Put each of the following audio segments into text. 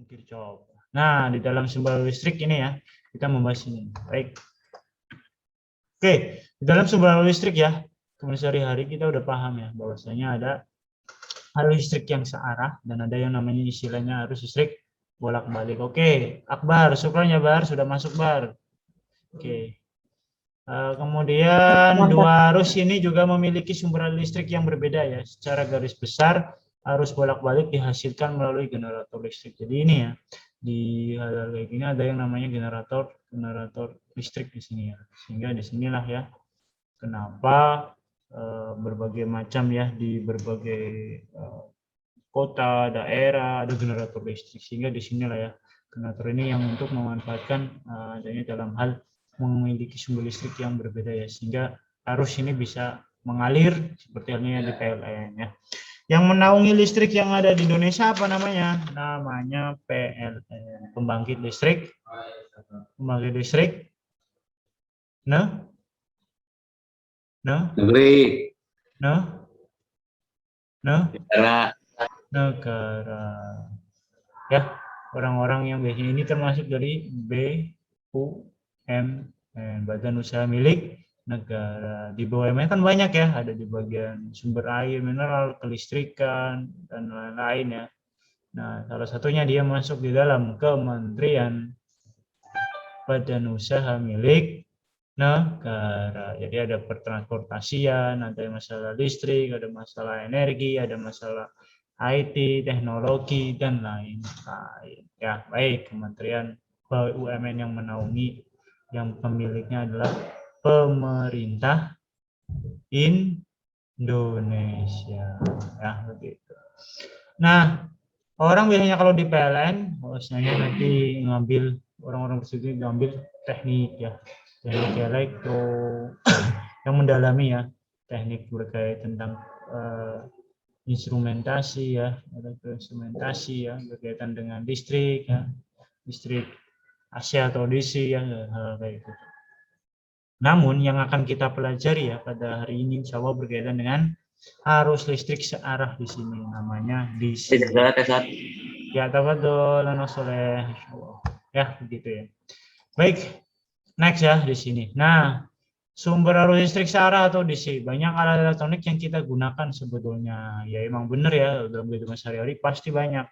Kirchhoff. Nah, di dalam sumber listrik ini ya, kita membahas ini. Baik. Oke, di dalam sumber listrik ya, kemudian sehari-hari kita udah paham ya, bahwasanya ada arus listrik yang searah dan ada yang namanya istilahnya arus listrik bolak-balik. Oke, Akbar, syukurnya Bar, sudah masuk Bar. Oke. Kemudian dua arus ini juga memiliki sumber listrik yang berbeda ya. Secara garis besar, arus bolak-balik dihasilkan melalui generator listrik. Jadi ini ya, di hal kayak gini ada yang namanya generator listrik di sini ya. Sehingga di sinilah ya, kenapa berbagai macam ya di berbagai kota, daerah ada generator listrik. Sehingga di sinilah ya, generator ini yang untuk memanfaatkan adanya dalam hal memiliki sumber listrik yang berbeda ya, sehingga arus ini bisa mengalir seperti halnya di PLN ya. Yang menaungi listrik yang ada di Indonesia apa namanya? Namanya PLN, pembangkit listrik. Pembangkit listrik. Negeri. Negara. Ya, orang-orang yang biasanya ini termasuk dari BUMN, Badan Usaha Milik Negara. Di BUMN kan banyak ya, ada di bagian sumber air, mineral, kelistrikan, dan lain-lain ya. Nah, salah satunya dia masuk di dalam Kementerian Badan Usaha Milik Negara. Jadi ada pertransportasian, ada masalah listrik, ada masalah energi, ada masalah IT, teknologi, dan lain-lain. Ya, baik, Kementerian BUMN yang menaungi, yang pemiliknya adalah pemerintah Indonesia. Ya, begitu. Nah, orang biasanya kalau di PLN, biasanya nanti ngambil, orang-orang bersedia ngambil teknik ya, teknik elektro, yang mendalami ya, teknik berkait tentang instrumentasi ya, instrumentasi ya, berkaitan dengan listrik ya, listrik AC atau DC ya, hal kayak gitu. Namun yang akan kita pelajari ya pada hari ini insya Allah berkaitan dengan arus listrik searah di sini, namanya DC. Ya, tafadhol anak soleh. Ya, begitu ya. Baik, next ya di sini. Nah, sumber arus listrik searah atau DC, banyak alat elektronik yang kita gunakan sebetulnya. Ya emang benar ya, dalam kehidupan sehari-hari pasti banyak.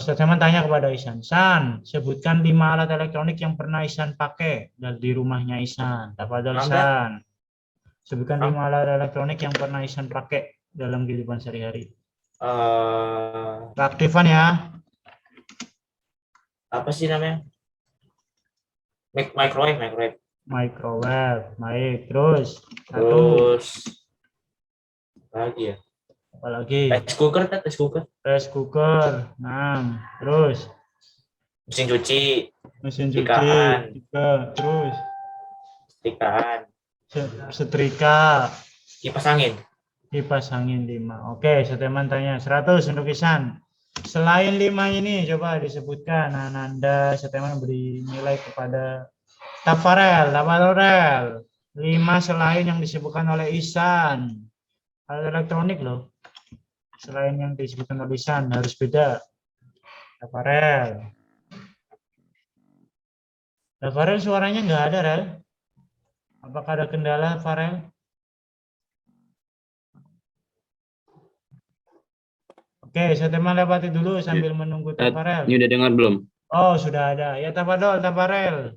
Teman tanya kepada Ihsan, San, sebutkan 5 alat elektronik yang pernah Ihsan pakai di rumahnya Ihsan. Tafadhol Ihsan. Sebutkan 5 alat elektronik yang pernah Ihsan pakai dalam kehidupan sehari-hari. Aktifan ya. Apa sih namanya? Microwave. Baik, terus lagi ya. Apalagi? Rice cooker. 6. Terus Mesin cuci. Tiga. Terus setrika. Kipas angin 5. Oke, Seteman tanya 100 untuk Ihsan. Selain 5 ini coba disebutkan. Ananda Seteman beri nilai kepada Tafarel. 5 selain yang disebutkan oleh Ihsan. Alat elektronik loh. Selain yang disebutkan oleh Ihsan harus beda. Tafarel suaranya nggak ada, Rel. Apakah ada kendala, Farel? Oke, saya teman lewati dulu sambil menunggu Tafarel. Ini udah dengar belum? Oh, sudah ada. Ya, Tafarel.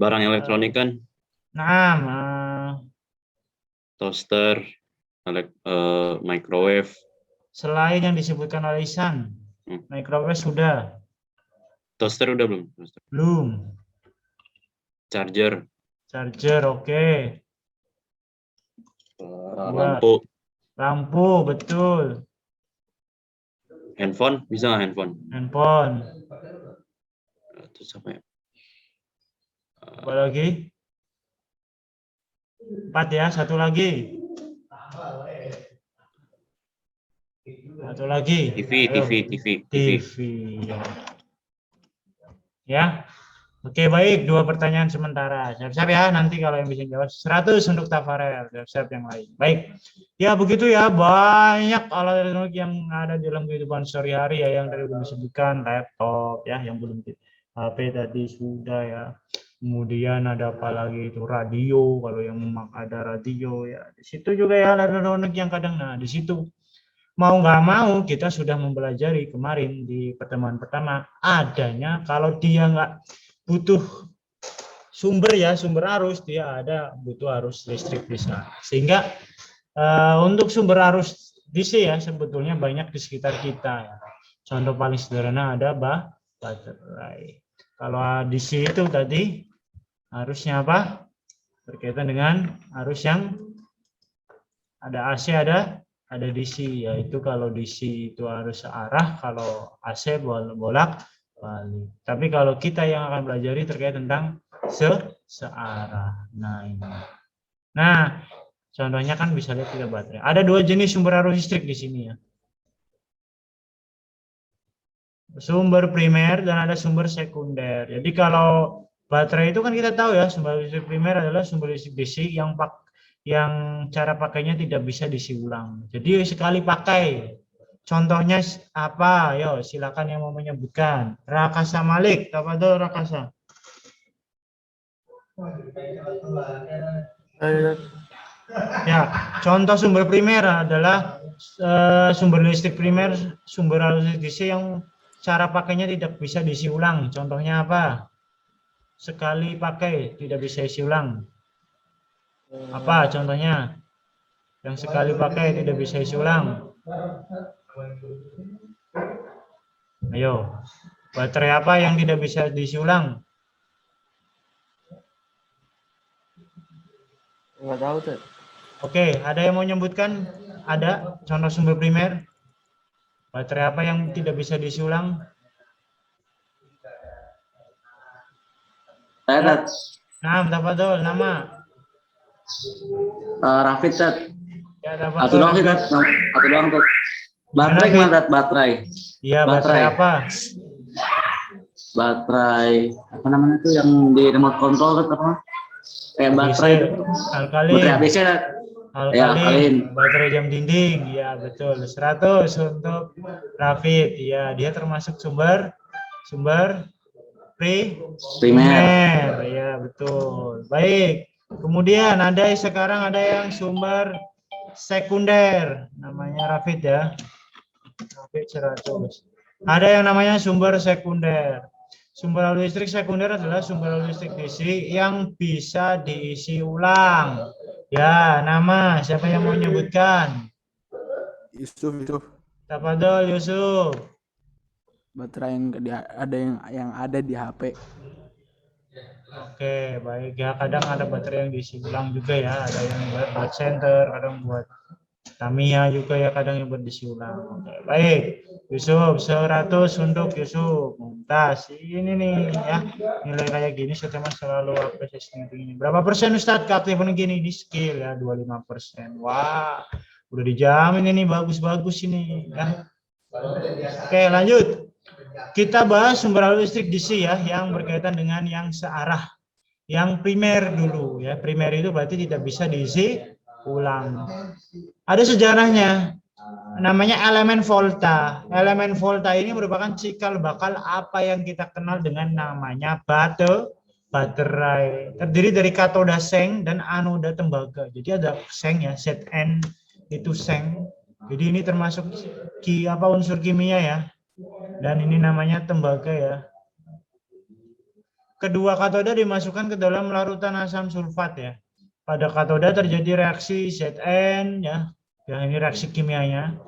Barang elektronik kan? Toaster, microwave. Selain yang disebutkan oleh Ihsan, microwave sudah. Toaster udah belum? Belum. Charger, oke. Lampu, betul. Handphone, bisa nggak handphone? Handphone. Terus apa ya? Apa lagi? 4 ya, satu lagi. Satu lagi. TV, Ayo. TV. Ya. Ya. Oke, baik. 2 pertanyaan sementara. Siap-siap ya. Nanti kalau yang bisa jawab 100 untuk Tafarel. Siap-siap yang lain. Baik. Ya, begitu ya. Banyak alat elektronik yang ada di dalam kehidupan sehari-hari ya, yang tadi belum disebutkan, laptop ya, yang belum HP tadi sudah ya. Kemudian ada apa lagi itu, radio, kalau yang ada radio ya. Di situ juga ya alat elektronik yang kadang, nah di situ mau nggak mau kita sudah mempelajari kemarin di pertemuan pertama adanya kalau dia nggak butuh sumber ya, sumber arus, dia ada butuh arus listrik di sana. Sehingga untuk sumber arus DC ya sebetulnya banyak di sekitar kita ya. Contoh paling sederhana ada baterai. Kalau DC itu tadi arusnya apa? Berkaitan dengan arus yang ada AC, ada DC, yaitu kalau DC itu arus searah, kalau AC bolak-balik. Tapi kalau kita yang akan pelajari terkait tentang searah. Nah ini. Nah, contohnya kan bisa lihat kita baterai. Ada 2 jenis sumber arus listrik di sini ya. Sumber primer dan ada sumber sekunder. Jadi kalau baterai itu kan kita tahu ya, sumber listrik primer adalah sumber listrik DC yang cara pakainya tidak bisa diisi ulang. Jadi sekali pakai. Contohnya apa? Yo, silakan yang mau menyebutkan. Rakasa Malik, apa tuh Rakasa? Ya, contoh sumber primer adalah sumber listrik primer, sumber arus DC yang cara pakainya tidak bisa diisi ulang. Contohnya apa? Sekali pakai tidak bisa isi ulang. Apa contohnya? Yang sekali pakai tidak bisa isi ulang. Ayo, baterai apa yang tidak bisa diisi ulang? Nggak tahu tuh. Oke, ada yang mau menyebutkan? Ada contoh sumber primer? Baterai apa yang tidak bisa diisi ulang? Saya Nah, Tafadhol, nama? Rafid Tat. Ya, Atau doang sih Tat. Atau doang Tat. Baterai Kenapa? gimana Tat? Baterai. Iya, baterai apa? Baterai apa namanya tuh yang di remote control Tat apa? Kayak baterai. Alkalin. Baterai ABC Tat. Ya, alkalin. Baterai jam dinding. Ya, betul. 100 untuk Rafid. Ya, dia termasuk sumber primer. Ya, betul. Baik. Kemudian sekarang ada yang sumber sekunder. Namanya Rafid ya. Rafid 100. Ada yang namanya sumber sekunder. Sumber arus listrik sekunder adalah sumber arus listrik DC yang bisa diisi ulang. Ya, nama siapa yang mau menyebutkan? Yusuf. Tafadhol Yusuf. Baterai yang ada di HP. Oke, baik ya. Kadang ada baterai yang diisi ulang juga ya. Ada yang buat center, kadang buat Tamiya juga ya, kadang yang buat diisi ulang. Oke, baik. Yusuf 100 untuk Yusuf. Mumtaz. Ini nih ya. Nilai kayak gini saya selalu apresiasi tinggi. Berapa persen Ustadz keaktifan gini di skill ya? 25%. Wah, udah dijamin ini bagus-bagus ini ya. Oke, lanjut. Kita bahas sumber arus listrik DC ya, yang berkaitan dengan yang searah, yang primer dulu ya. Primer itu berarti tidak bisa diisi ulang. Ada sejarahnya, namanya elemen volta. Elemen volta ini merupakan cikal bakal apa yang kita kenal dengan namanya baterai. Terdiri dari katoda seng dan anoda tembaga. Jadi ada seng ya, Zn itu seng. Jadi ini termasuk unsur kimia ya. Dan ini namanya tembaga ya. Kedua katoda dimasukkan ke dalam larutan asam sulfat ya. Pada katoda terjadi reaksi Zn ya. Yang ini reaksi kimianya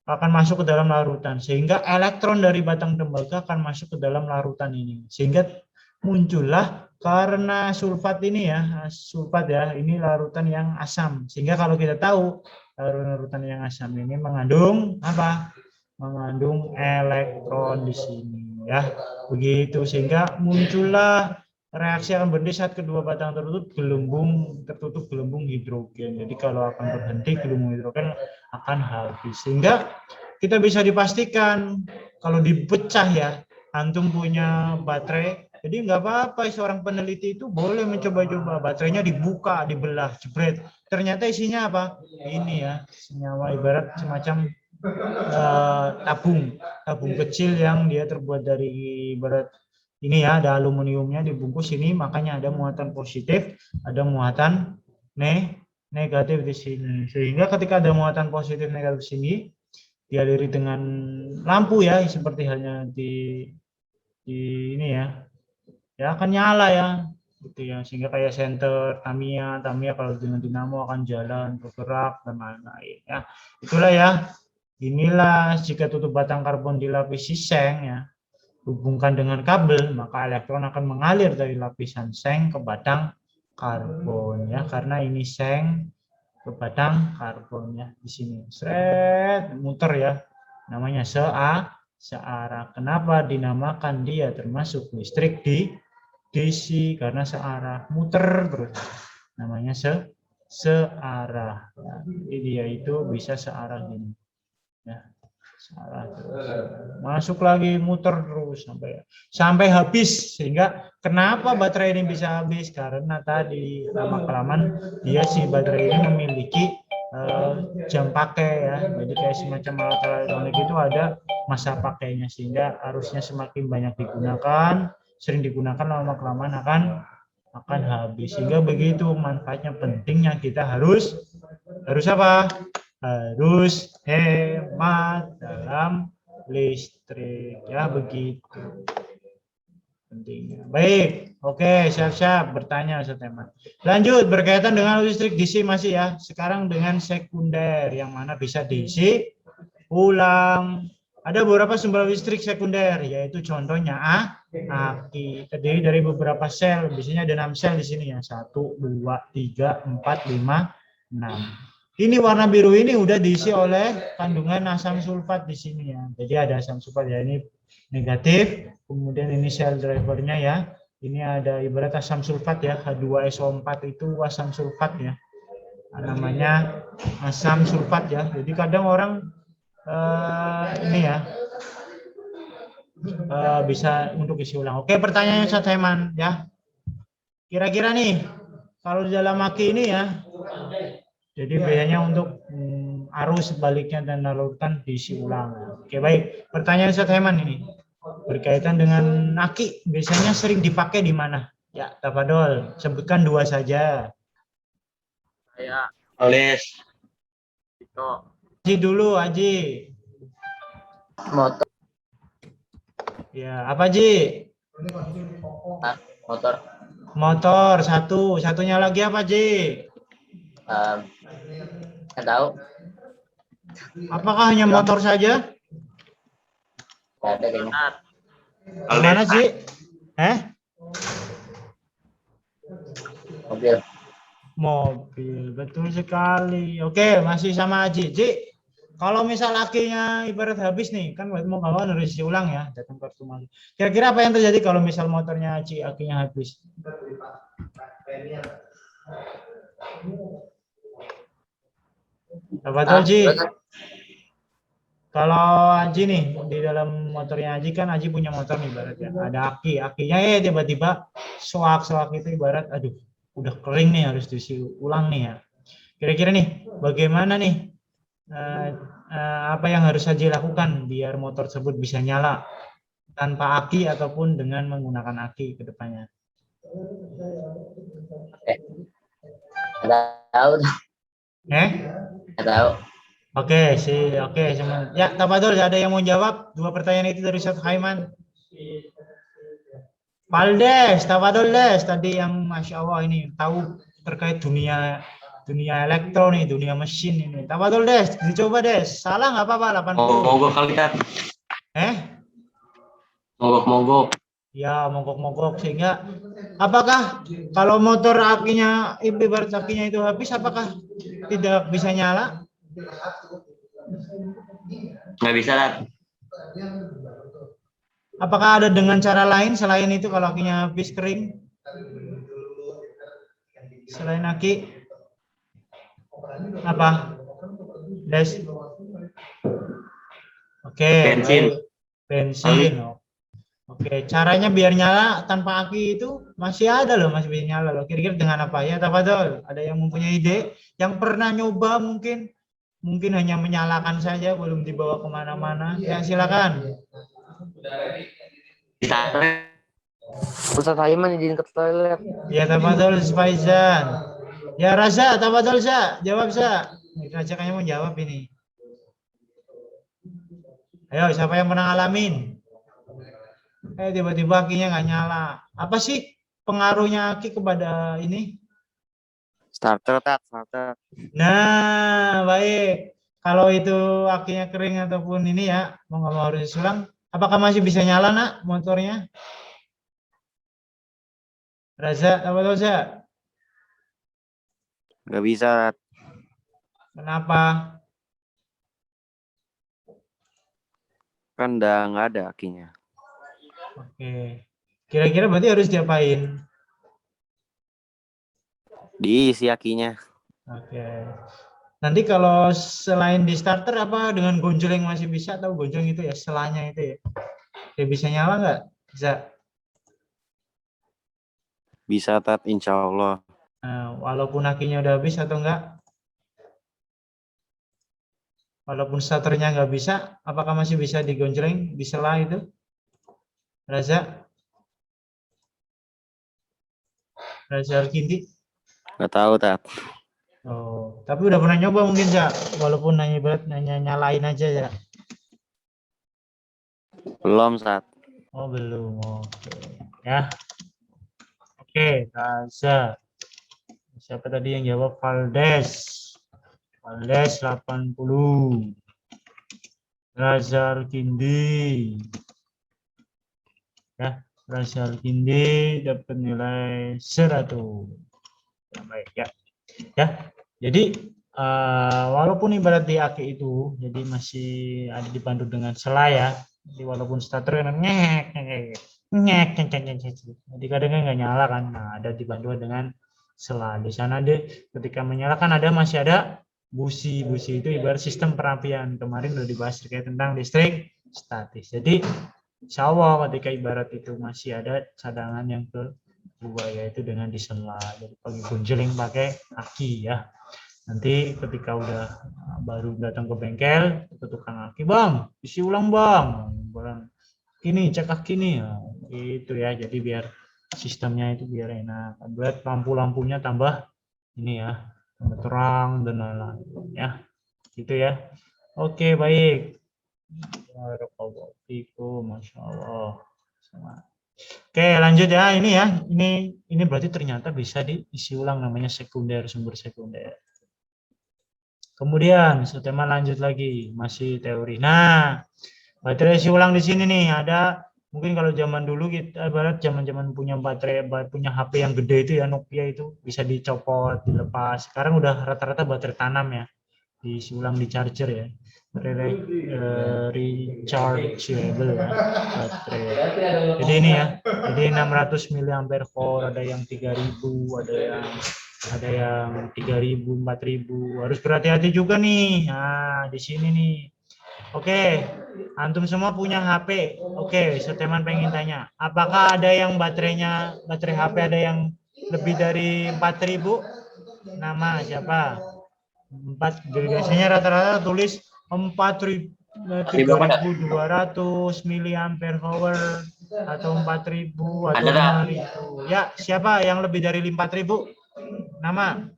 akan masuk ke dalam larutan, sehingga elektron dari batang tembaga akan masuk ke dalam larutan ini, sehingga muncullah karena sulfat ini ya, ini larutan yang asam, sehingga kalau kita tahu larutan yang asam ini mengandung apa? Mengandung elektron di sini ya, begitu, sehingga muncullah reaksi akan berhenti saat kedua batang tertutup gelembung hidrogen. Jadi kalau akan berhenti gelembung hidrogen akan habis. Sehingga kita bisa dipastikan kalau dipecah ya, antum punya baterai, jadi nggak apa-apa seorang peneliti itu boleh mencoba-coba baterainya dibuka, dibelah, jebret. Ternyata isinya apa? Ini ya, senyawa ibarat semacam tabung kecil yang dia terbuat dari ibarat ini ya, ada aluminiumnya dibungkus ini, makanya ada muatan positif, ada muatan negatif di sini. Sehingga ketika ada muatan positif negatif di sini, dialiri dengan lampu ya, seperti halnya di ini ya akan nyala ya, gitu ya. Sehingga kayak senter Tamiya kalau dengan dinamo akan jalan, bergerak dan lain-lain ya. Itulah ya. Inilah jika tutup batang karbon dilapisi seng ya, hubungkan dengan kabel, maka elektron akan mengalir dari lapisan seng ke batang karbon ya, karena ini seng ke batang karbon ya di sini. Seret muter ya. Namanya searah. Kenapa dinamakan dia termasuk listrik di DC? Karena searah, muter terus. Namanya searah. Ya. Jadi dia itu bisa searah gini. Ya, salah terus. Masuk lagi muter terus sampai habis. Sehingga kenapa baterai ini bisa habis? Karena tadi lama-kelamaan dia si baterai ini memiliki jam pakai ya. Jadi kayak semacam alat elektronik itu ada masa pakainya, sehingga arusnya semakin banyak digunakan, sering digunakan, lama-kelamaan akan habis. Sehingga begitu manfaatnya, pentingnya kita harus apa? Harus hemat dalam listrik ya, begitu pentingnya. Baik, oke, siap-siap bertanya Ustaz Eman. Lanjut, berkaitan dengan listrik DC masih ya. Sekarang dengan sekunder, yang mana bisa diisi ulang. Ada beberapa sumber listrik sekunder, yaitu contohnya aki, terdiri dari beberapa sel. Biasanya ada 6 sel di sini ya, 1, 2, 3, 4, 5, 6. Ini warna biru ini udah diisi oleh kandungan asam sulfat di sini ya. Jadi ada asam sulfat ya, ini negatif. Kemudian ini sel drivernya ya. Ini ada ibarat asam sulfat ya, H2SO4 itu asam sulfat ya. Namanya asam sulfat ya. Jadi kadang orang ini ya bisa untuk isi ulang. Oke, pertanyaannya Ustaz Heman ya. Kira-kira nih kalau di dalam aki ini ya, jadi biasanya untuk arus sebaliknya dan larutan diisi ulang. Oke, baik. Pertanyaan Ustaz Heman ini berkaitan dengan aki, biasanya sering dipakai di mana? Ya, tafadhol, sebutkan 2 saja. Saya Oles. Itu Aji dulu, Aji. motor. Ya, apa Ji? Motor. Motor satu. Satunya lagi apa Ji? Nggak tahu. Apakah hanya motor saja? Nggak ada kayaknya. Gimana Ji? Mobil. Mobil, betul sekali. Oke, masih sama Aji. Ji, kalau misal akinya ibarat habis nih, kan mau kawan harus isi ulang ya, datang ke rumah. Kira-kira apa yang terjadi kalau misal motornya Aji akinya habis? Apa tahu Ji? Kalau Aji nih di dalam motornya Aji, kan Aji punya motor nih ibaratnya, ada akinya tiba-tiba soak itu ibarat, aduh, udah kering nih, harus diisi ulang nih ya. Kira-kira nih bagaimana nih apa yang harus Aji lakukan biar motor tersebut bisa nyala tanpa aki ataupun dengan menggunakan aki ke depannya? Nggak tahu. Nggak tahu. Oke, ya, tafadhol, ada yang mau jawab 2 pertanyaan itu dari Ustaz Haiman? Valdes, tafadhol Des, tadi yang Masya Allah ini tahu terkait dunia elektro nih, dunia mesin ini. Tafadhol Des, dicoba Des. Salah nggak apa-apa, 80. Mogok kali kan? Mogok. Ya, mogok. Sehingga apakah kalau motor akinya, ibarat akinya itu habis, apakah tidak bisa nyala? Nggak bisa lah. Apakah ada dengan cara lain selain itu kalau akinya habis kering? Selain aki apa? Des. Oke, Bensin. baik. Bensin. Oke, caranya biar nyala tanpa aki itu masih ada loh, masih bisa nyala loh. Kira-kira dengan apa ya, Tafadhol? Ada yang mempunyai ide? Yang pernah nyoba mungkin hanya menyalakan saja, belum dibawa kemana-mana. Ya, silakan. Starter. Ustaz Haiman izin ke toilet. Ya, Tafadhol Faizan. Ya, Raza, Tafadhol Za. Jawab Za. Raza kayaknya mau jawab ini. Ayo, siapa yang pernah ngalamin? Tiba-tiba akinya nggak nyala. Apa sih pengaruhnya aki kepada ini? Starter, starter. Nah, baik. Kalau itu akinya kering ataupun ini ya, mau nggak mau harus disulang. Apakah masih bisa nyala, nak, motornya? Raza, apa tahu Za? Nggak bisa. Kenapa? Kan udah nggak ada akinya. Oke. Kira-kira berarti harus diapain? Diisi akinya. Oke. Nanti kalau selain di starter apa dengan gonjreng masih bisa? Tahu gonjreng itu ya, selanya itu ya. Dia bisa nyala nggak? Bisa. Bisa, Tat, insya Allah. Nah, walaupun akinya udah habis atau enggak? Walaupun starternya nggak bisa, apakah masih bisa digonjreng, disela itu? Raza? Raza Arkindi? Nggak tahu, Tat. Oh, tapi udah pernah nyoba mungkin ya, walaupun hanya nyalain aja ya. Belum, Tat. Oh, belum. Oke. Ya. Oke, Raza. Siapa tadi yang jawab? Valdes. Valdes 80. Raza Arkindi. Ya, Raza Arkindi dapat nilai 100. Ya, baik ya. Ya. Jadi walaupun ibarat di aki itu jadi masih ada dibantu dengan sela ya. Jadi walaupun starter kan ngek. Jadi kadang nggak nyala kan. Nah, ada dibantu dengan sela. Di sana ketika menyalakan masih ada busi. Busi itu ibarat sistem perapian. Kemarin udah dibahas terkait tentang listrik statis. Jadi insya Allah ketika ibarat itu masih ada cadangan yang kedua yaitu dengan disela. Jadi pakai gonjreng pakai aki ya. Nanti ketika udah baru datang ke bengkel, ke tukang aki, bang, isi ulang bang, ini cek aki nih, ya, gitu ya. Jadi biar sistemnya itu biar enak. Buat lampu-lampunya tambah ini ya, tambah terang dan lain-lain ya, gitu ya. Oke, baik. Masya Allah. Oke, lanjut ya. Ini ya, ini berarti ternyata bisa diisi ulang, namanya sekunder, sumber sekunder. Kemudian tema lanjut lagi, masih teori. Nah, baterai isi ulang di sini nih ada, mungkin kalau zaman dulu kita ibarat zaman-zaman punya HP yang gede itu ya, Nokia itu bisa dicopot, dilepas. Sekarang udah rata-rata baterai tanam ya, diisi ulang di charger ya. Rechargeable ya, baterai. Jadi ini ya, jadi 600 mAh, ada yang 3000, ada yang 3000, 4000. Harus berhati-hati juga nih. Nah, di sini nih. Oke, antum semua punya HP. Oke, Seteman pengen tanya, apakah ada yang baterai HP ada yang lebih dari 4000? Nama siapa? 4, biasanya rata-rata tulis 3200 mAh atau 4000 atau 5000. Ya, siapa yang lebih dari 4000? Nama?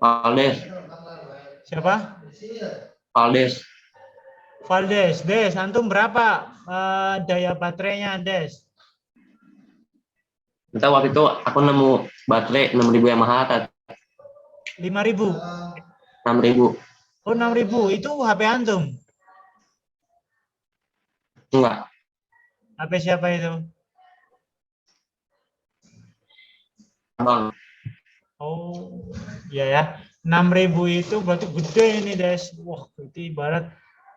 Valdes. Siapa? Valdes. Valdes. Des, antum berapa daya baterainya, Des? Kita waktu itu aku nemu baterai 6000 mAh. 5000? 6000. Oh, 6000. Itu HP antum? Enggak. HP siapa itu? Bang. Oh, iya ya. 6000 itu berarti gede ini, Des. Wah, itu ibarat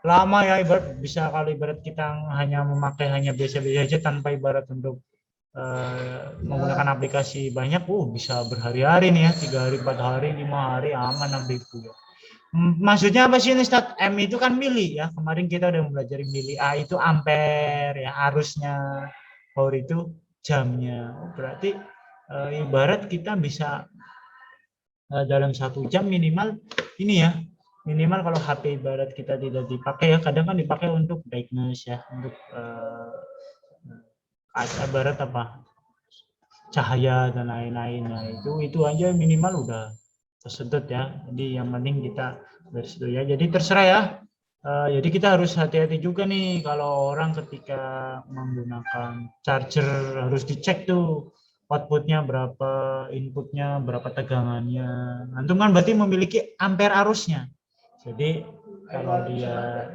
lama ya, ibarat bisa kalau ibarat kita hanya memakai hanya biasa-biasa aja tanpa ibarat untuk menggunakan aplikasi banyak, bisa berhari-hari nih ya, 3 hari, 4 hari, 5 hari aman 6.000 ya. Maksudnya apa sih ini Ustaz? M itu kan mili ya. Kemarin kita udah belajar mili. A itu ampere ya, arusnya. Power itu jamnya. Berarti ibarat kita bisa dalam 1 jam minimal ini ya. Minimal kalau HP ibarat kita tidak dipakai ya, kadang kan dipakai untuk brightness ya, untuk ibarat apa? Cahaya dan lain-lain. Nah, itu aja minimal udah tersedot ya. Jadi yang penting kita dari situ ya. Jadi terserah ya. Jadi kita harus hati-hati juga nih kalau orang ketika menggunakan charger, harus dicek tuh outputnya berapa, inputnya berapa, tegangannya. Antum kan berarti memiliki ampere arusnya. Jadi kalau dia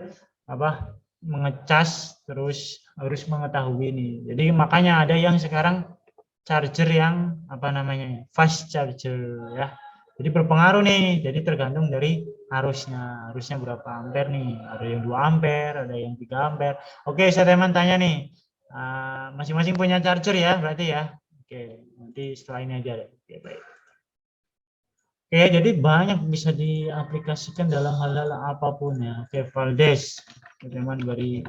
mengecas terus harus mengetahui nih. Jadi makanya ada yang sekarang charger yang fast charger ya. Jadi berpengaruh nih, jadi tergantung dari arusnya berapa ampere nih, ada yang 2 ampere, ada yang 3 ampere. Oke, saya teman tanya nih, masing-masing punya charger ya berarti ya. Oke, nanti setelah ini aja deh. Oke, baik. Oke, jadi banyak bisa diaplikasikan dalam hal-hal apapun ya. Oke, Valdes, teman dari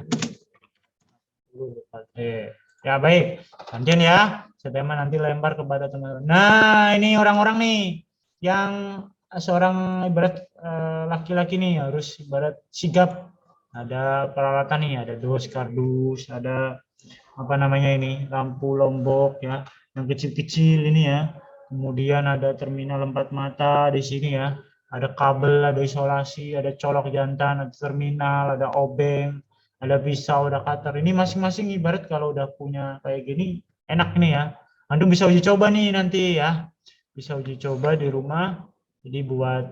Valdes. Ya baik, gantian ya. Saya nanti lempar kepada teman-teman. Nah, ini orang-orang nih yang seorang ibarat laki-laki nih harus ibarat sigap. Ada peralatan nih, ada dos, kardus, ada lampu lombok ya, yang kecil-kecil ini ya. Kemudian ada terminal 4 mata di sini ya. Ada kabel, ada isolasi, ada colok jantan, ada terminal, ada obeng, ada pisau, ada cutter. Ini masing-masing ibarat kalau udah punya kayak gini enak nih ya. Antum bisa uji coba nih nanti ya. Bisa uji coba di rumah. Jadi buat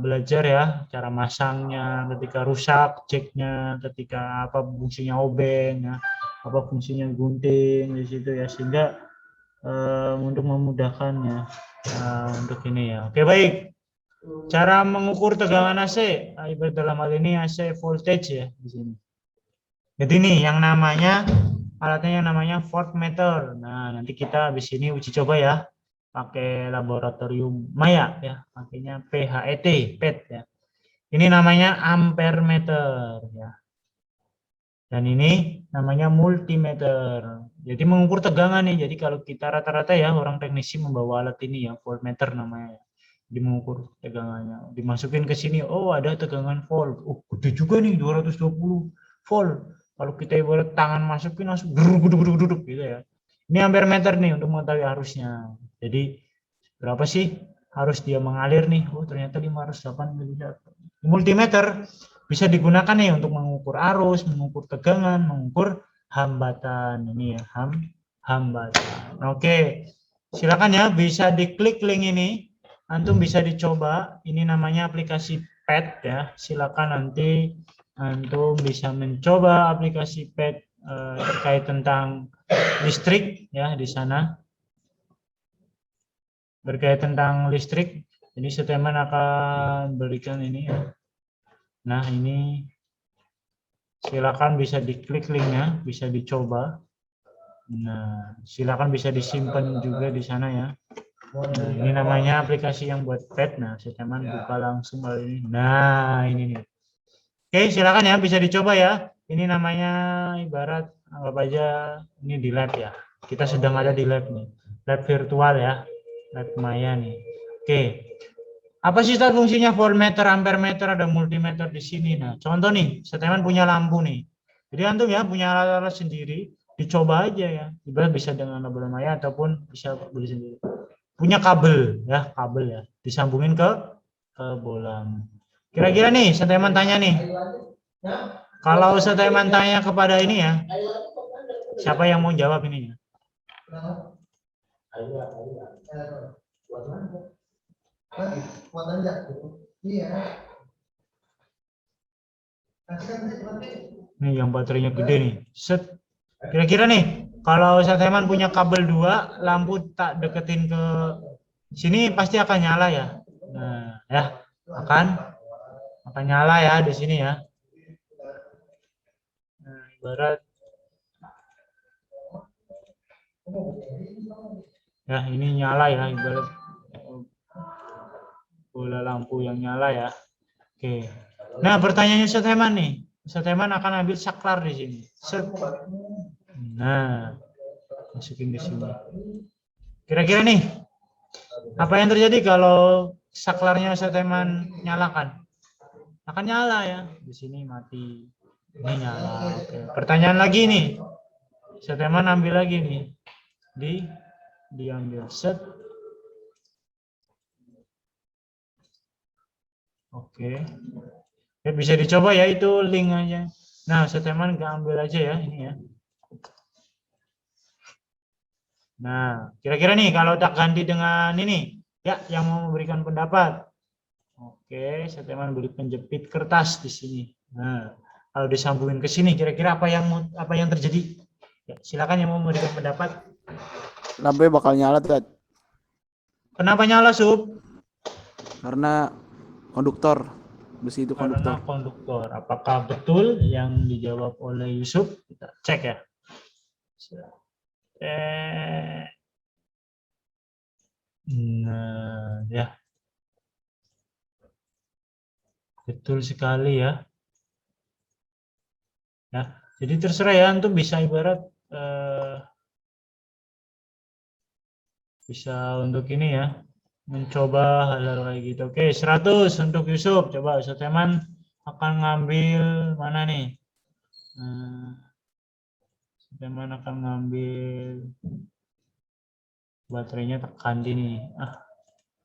belajar ya cara masangnya, ketika rusak ceknya, ketika apa fungsinya obeng ya, apa fungsinya gunting di situ ya, sehingga untuk memudahkannya untuk ini ya. Oke, baik. Cara mengukur tegangan AC, ibarat dalam hal ini AC voltage ya di sini. Jadi nih yang namanya alatnya yang namanya voltmeter. Nah, nanti kita habis ini uji coba ya pakai laboratorium Maya ya, pakainya PET ya. Ini namanya ampere meter ya. Dan ini namanya multimeter. Jadi mengukur tegangan nih. Jadi kalau kita rata-rata ya orang teknisi membawa alat ini ya, voltmeter namanya. Jadi mengukur tegangannya. Dimasukin ke sini, oh ada tegangan volt. Oh, gede juga nih 220 volt. Kalau kita ibarat tangan masukin langsung duduk gitu ya. Ini ampere meter nih untuk mengetahui arusnya. Jadi berapa sih harus dia mengalir nih? Oh ternyata 508 mA. Multimeter bisa digunakan nih untuk mengukur arus, mengukur tegangan, mengukur hambatan. Ini ya, hambatan. Oke, silakan ya bisa diklik link ini. Antum bisa dicoba. Ini namanya aplikasi PET ya. Silakan nanti antum bisa mencoba aplikasi PET terkait tentang listrik ya di sana. Berkait tentang listrik. Jadi Seteman akan berikan ini ya. Nah, ini silakan bisa diklik linknya, bisa dicoba. Nah, silakan bisa disimpan juga di sana ya. Nah, ini namanya aplikasi yang buat PET. Nah, Seteman buka langsung hal ini. Nah, ini nih. Oke, silakan ya bisa dicoba ya. Ini namanya ibarat anggap aja ini di lab ya. Kita sedang ada di lab nih. Lab virtual ya. Lab Maya nih. Oke. Apa sih Ustaz fungsinya voltmeter, ampere meter, ada multimeter di sini. Nah, contoh nih, Seteman punya lampu nih. Jadi antum ya punya alat-alat sendiri, dicoba aja ya. Ibarat bisa dengan label Maya ataupun bisa beli sendiri. Punya kabel ya, disambungin ke bolam. Kira-kira nih, Seteman tanya nih. Kalau Seteman tanya kepada ini ya, siapa yang mau jawab ini ya? Nih yang baterainya gede nih. Set. Kira-kira nih, kalau Seteman punya kabel 2, lampu tak deketin ke sini pasti akan nyala ya. Nah, ya, akan nyala ya di sini ya. Nah, ibarat Ya, ini nyala ya, ibarat bola lampu yang nyala ya. Oke. Nah, pertanyaannya Ustaz Heman nih. Ustaz Heman akan ambil saklar di sini. Set. Nah, masukin ke sini. Kira-kira nih, apa yang terjadi kalau saklarnya Ustaz Heman nyalakan? Akan nyala ya. Di sini mati. Ini nyala. Oke. Pertanyaan lagi nih. Ustaz Heman ambil lagi nih. Diambil set. Oke. Ya, bisa dicoba ya, itu link aja. Nah, Ustaz Heman nggak ambil aja ya ini ya. Nah, kira-kira nih kalau tak ganti dengan ini, ya yang mau memberikan pendapat. Oke, Ustaz Heman beri penjepit kertas di sini. Nah, kalau disambungin ke sini, kira-kira apa yang terjadi? Ya, silakan yang mau memberikan pendapat. Lampu bakal nyala tuh. Kenapa nyala, Sub? Karena konduktor. Besi itu konduktor. Karena konduktor. Apakah betul yang dijawab oleh Yusuf? Kita cek ya. Nah, ya. Betul sekali ya. Ya, jadi terserah ya, antum bisa ibarat bisa untuk ini ya, mencoba hal-hal kayak gitu. Oke, 100 untuk Yusuf. Coba Ustaz Heman akan ngambil mana nih? Ustaz Heman akan ngambil baterainya tekan di nih.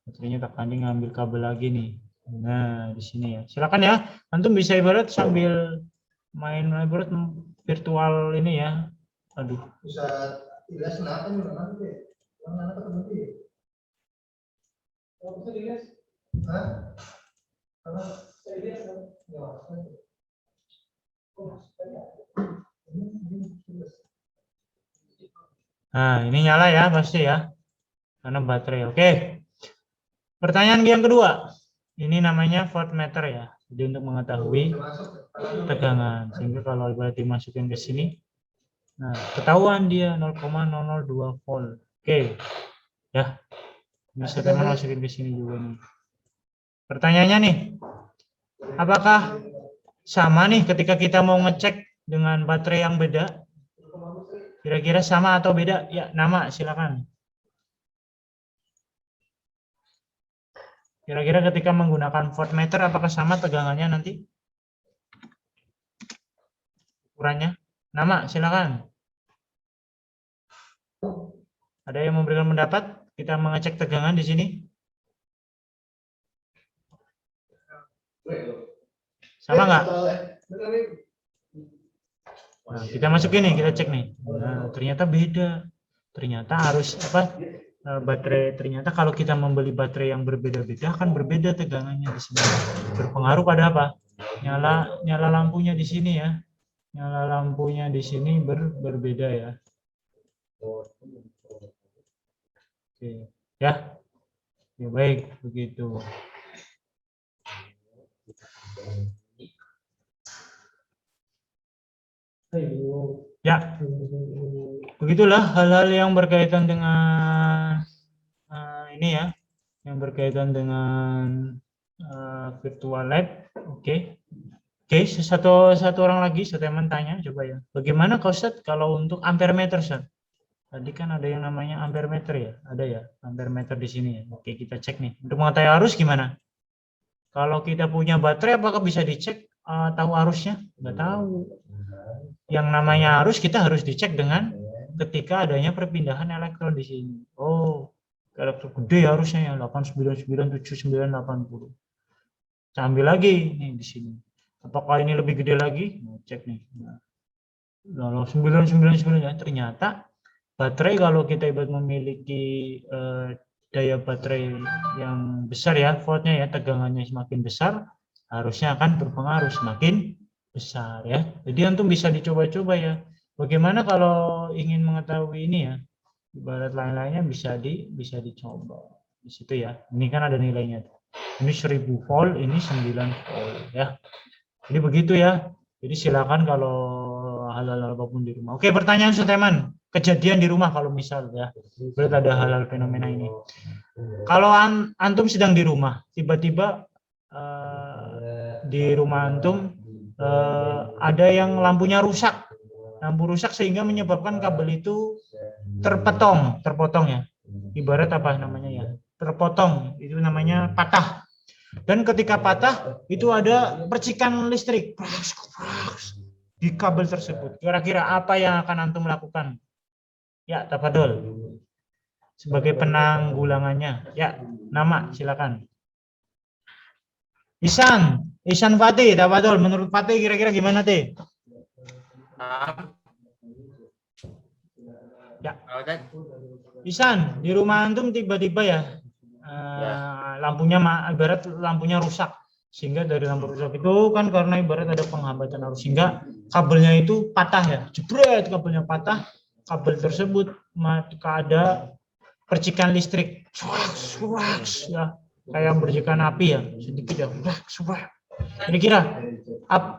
Baterainya tekan di, ngambil kabel lagi nih. Nah, di sini ya. Silakan ya. Antum bisa ibarat sambil main ibarat virtual ini ya. Aduh. Bisa tidak senang nanti. Nah, ini nyala ya pasti ya. Karena baterai. Oke. Pertanyaan yang kedua. Ini namanya voltmeter ya. Jadi untuk mengetahui tegangan. Sehingga kalau ibarat dimasukin ke sini, nah, ketahuan dia 0,002 volt. Oke. Ya. Bisa teman masukin ke sini juga nih. Pertanyaannya nih. Apakah sama nih ketika kita mau ngecek dengan baterai yang beda? Kira-kira sama atau beda? Ya, nama silakan. Kira-kira ketika menggunakan voltmeter apakah sama tegangannya nanti? Ukurannya? Nama silakan. Ada yang memberikan pendapat? Kita mengecek tegangan di sini. Sama nggak? Nah, kita masukin nih, kita cek nih. Nah, ternyata beda. Ternyata harus apa? Baterai, ternyata kalau kita membeli baterai yang berbeda-beda akan berbeda tegangannya di sini. Berpengaruh pada apa? Nyala lampunya di sini ya. Nyala lampunya di sini berbeda ya. Oke, ya. Ya baik, begitu. Ya, begitulah hal-hal yang berkaitan dengan ini ya, yang berkaitan dengan virtual lab. Oke, satu orang lagi, saya tanya, coba ya. Bagaimana Kak Ustadz kalau untuk ampere meter, Ustadz? Tadi kan ada yang namanya ampere meter ya, ada ya ampere meter di sini ya. Oke, kita cek nih. Untuk mengetahui arus gimana? Kalau kita punya baterai, apakah bisa dicek tahu arusnya? Nggak tahu. Yang namanya arus kita harus dicek dengan ketika adanya perpindahan elektron di sini. Oh, elektron gede arusnya ya 899, 79, 80. Saya ambil lagi nih di sini. Apakah ini lebih gede lagi? Nah, cek nih. Nah, 999 ya, ternyata baterai kalau kita ibarat memiliki daya baterai yang besar ya, voltnya ya, tegangannya semakin besar, harusnya akan berpengaruh semakin besar ya. Jadi antum bisa dicoba-coba ya. Bagaimana kalau ingin mengetahui ini ya? Ibarat lain-lainnya bisa dicoba. Di situ ya. Ini kan ada nilainya. Ini 1000 volt, ini 9 volt ya. Jadi begitu ya. Jadi silakan kalau hal-hal apapun di rumah. Oke, pertanyaan Suteman. kejadian di rumah kalau misal ya, berarti ada hal-hal fenomena ini. Kalau antum sedang di rumah, tiba-tiba di rumah antum ada yang lampunya rusak, lampu rusak sehingga menyebabkan kabel itu terpotong ya. Ibarat apa namanya ya? Terpotong, itu namanya patah. Dan ketika patah itu ada percikan listrik di kabel tersebut. Kira-kira apa yang akan antum lakukan? Ya, tafadhol. Sebagai penanggulangannya. Ya, nama silakan. Ihsan Fatih, tafadhol. Menurut Fatih kira-kira gimana, Teh? Ya. Ihsan, di rumah antum tiba-tiba ya, lampunya ibarat lampunya rusak. Sehingga dari lampu rusak itu kan karena ibarat ada penghambatan arus sehingga kabelnya itu patah ya. Jebret, kabelnya patah. Kabel tersebut maka ada percikan listrik. Ya, kayak percikan api ya, sedikit ya. Kira-kira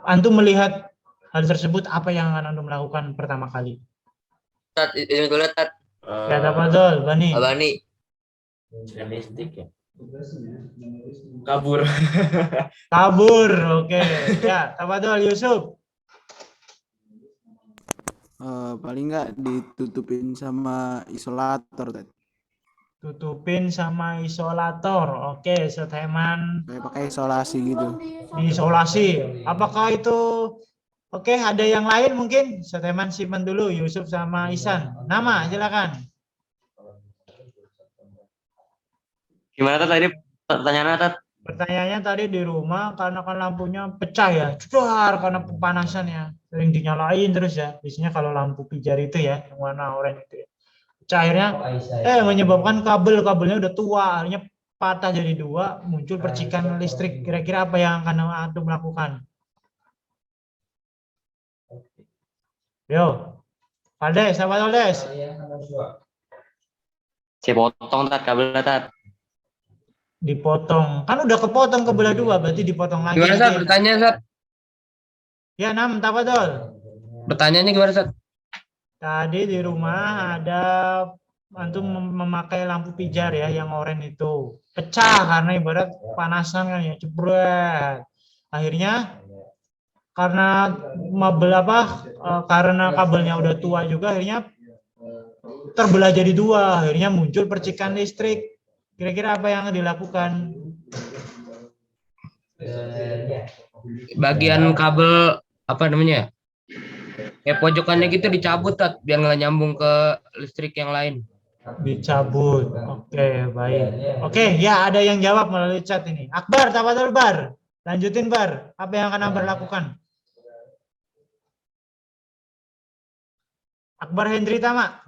antum melihat hal tersebut, apa yang akan antum lakukan pertama kali? Tat, ini gue lihat Tat. Ya, tafadhol, Bani. Abani. Realistik ya. Kabur. Kabur, oke. Ya, tafadhol Yusuf. Paling nggak ditutupin sama isolator tadi. Tutupin sama isolator. Oke, Seteman Kayak pakai isolasi gitu. diisolasi. Apakah itu oke, ada yang lain mungkin? Seteman simpan dulu, Yusuf sama Ihsan. Nama, silakan. Gimana Tat tadi pertanyaannya Tat? Pertanyaannya tadi di rumah karena kan lampunya pecah ya, jedar karena pemanasan ya, sering dinyalain terus ya. Biasanya kalau lampu pijar itu ya, yang warna oranye itu ya. Pecah akhirnya menyebabkan kabelnya udah tua, akhirnya patah jadi dua, muncul percikan listrik. Kira-kira apa yang akan antum lakukan? Yo, Valdes, apa Valdes? Saya potong Tat kabelnya Tat. Dipotong, kan udah kepotong kebelah dua, berarti dipotong lagi. Gimana Sat? Bertanya Sat? Ya, Nam, tafadhol. Pertanyaannya gimana Sat? Tadi di rumah ada antum memakai lampu pijar ya, yang oranye itu pecah karena ibarat panasan kan ya, jebret. Akhirnya karena karena kabelnya udah tua juga, akhirnya terbelah jadi dua, akhirnya muncul percikan listrik. Kira-kira apa yang dilakukan? Bagian kabel apa namanya? Kayak pojokannya gitu dicabut Tat, biar nggak nyambung ke listrik yang lain. Dicabut. Oke, baik. Oke, ya ada yang jawab melalui chat ini. Akbar, tafadhol Bar. Lanjutin Bar. Apa yang akan Akbar lakukan? Akbar Hendri Tama.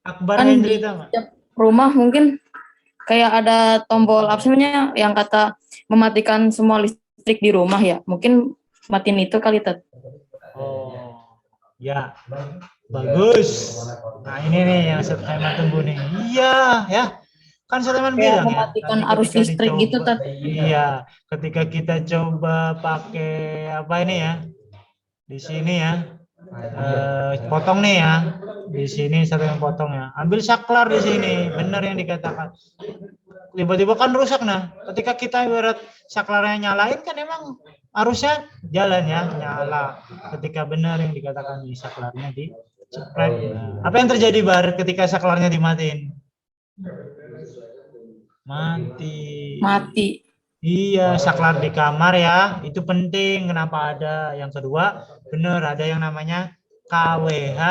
Akbar Kan Hendri di Tama. setiap rumah mungkin kayak ada tombol absennya yang kata mematikan semua listrik di rumah ya. Mungkin matiin itu kali Tat. Oh, ya. Bagus. Nah, ini nih yang Seteman tunggu nih. Iya, ya. Kan Seteman Kayak bilang ya. mematikan tadi arus ketika listrik gitu dicoba- Tat. Iya, ketika kita coba pakai apa ini ya? Di sini ya. Potong nih ya. Di sini satu yang potong ya. Ambil saklar di sini. Benar yang dikatakan. Tiba-tiba kan rusak nah. Ketika kita ibarat saklarnya nyalain kan emang arusnya jalan ya, nyala. Ketika benar yang dikatakan di saklarnya dicopret. Apa yang terjadi Bar ketika saklarnya dimatiin? Mati. Iya, saklar di kamar ya, itu penting. Kenapa ada? Yang kedua, benar ada yang namanya KWH